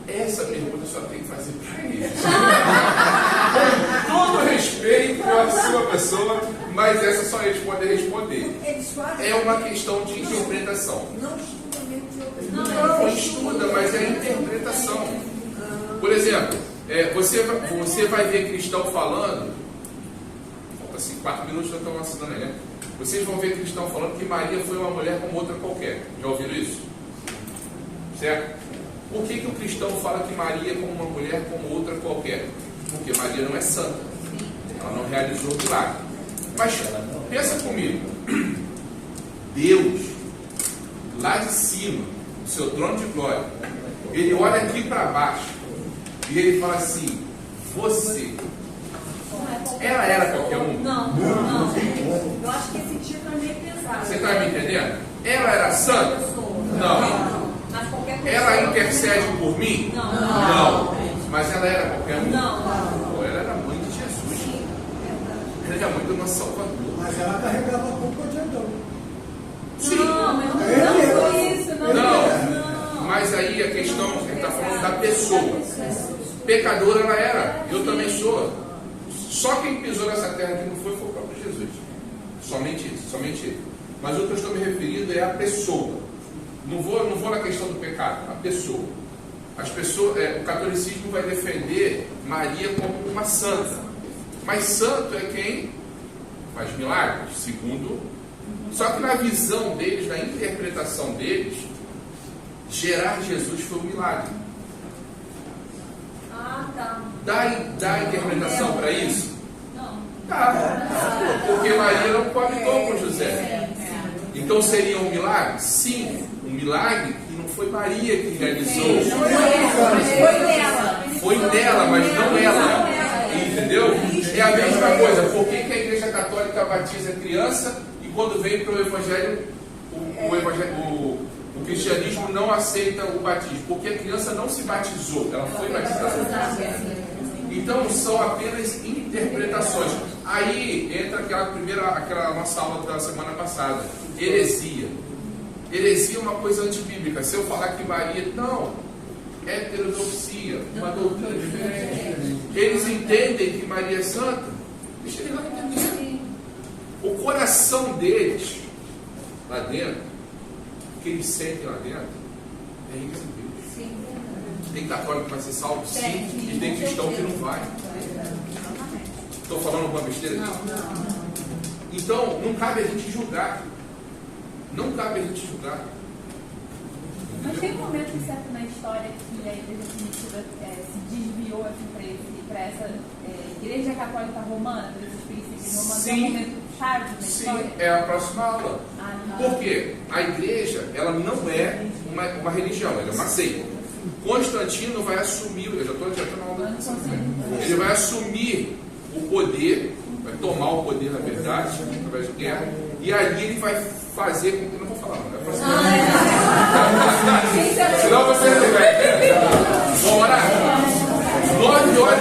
Essa pergunta só tem que fazer para eles. Com todo respeito à sua pessoa, mas essa só eles podem responder. É uma questão de interpretação. Não estudam mesmo teologia. Não estuda, mas é interpretação. Por exemplo, você vai ver cristão falando, falta assim 4 minutos, já estão assinando aí, né? Vocês vão ver cristão falando que Maria foi uma mulher como outra qualquer. Já ouviram isso? Certo? Por que o cristão fala que Maria é como uma mulher como outra qualquer? Porque Maria não é santa. Ela não realizou o milagre. Mas pensa comigo. Deus, lá de cima, do seu trono de glória, ele olha aqui para baixo e ele fala assim: você, ela era qualquer um? Não. Eu acho que esse título é meio pesado. Você está me entendendo? Ela era santa? Não. Ela intercede por mim? Não. Mas ela era qualquer um? Não. Ela era mãe de Jesus. Ela era mãe do nosso Salvador. Mas ela carregava a culpa de Adão. Sim. Não foi isso, não. Mas aí a questão, ele está falando da pessoa. Pecadora ela era, eu também sou. Só quem pisou nessa terra que não foi o próprio Jesus. Somente isso, somente ele. Mas o que eu estou me referindo é a pessoa. Não vou na questão do pecado, a pessoa. As pessoas, o catolicismo vai defender Maria como uma santa. Mas santo é quem faz milagres, segundo. Só que na visão deles, na interpretação deles, gerar Jesus foi um milagre. Tá. Dá interpretação para isso? Não. Dá. Porque Maria não coabitou com José. Então seria um milagre? Sim. Um milagre que não foi Maria que realizou. Foi dela, mas não ela. Entendeu? É a mesma coisa. Por que a Igreja Católica batiza criança e quando vem para o Evangelho, o cristianismo não aceita o batismo? Porque a criança não se batizou, ela foi batizada. Então são apenas interpretações. Aí entra aquela nossa aula da semana passada. Heresia. Heresia é uma coisa antibíblica. Se eu falar que Maria, não, heterodoxia, uma doutrina diferente. Eles entendem que Maria é santa, deixa eles lá entender. O coração deles, lá dentro, o que eles sentem lá dentro, é isso de Deus. Tem católico que vai ser salvo? Sim. E tem cristão que não vai. Estou falando alguma besteira aqui? Não. Então, não cabe a gente julgar. Não cabe a gente julgar. Mas tem um momento certo na história que a igreja primitiva se desviou assim, para essa igreja católica romana, para esses princípios romanos. Sim. É um momento chave na história? Sim, é a próxima aula. Por quê? A igreja, ela não é uma religião, ela é uma seita. Constantino vai assumir, eu já estou na aula, ele vai assumir o poder, vai tomar o poder, na verdade, através de guerra, e ali ele vai fazer com que, eu não vou falar, não, senão você vai. Vamos orar? 9 horas.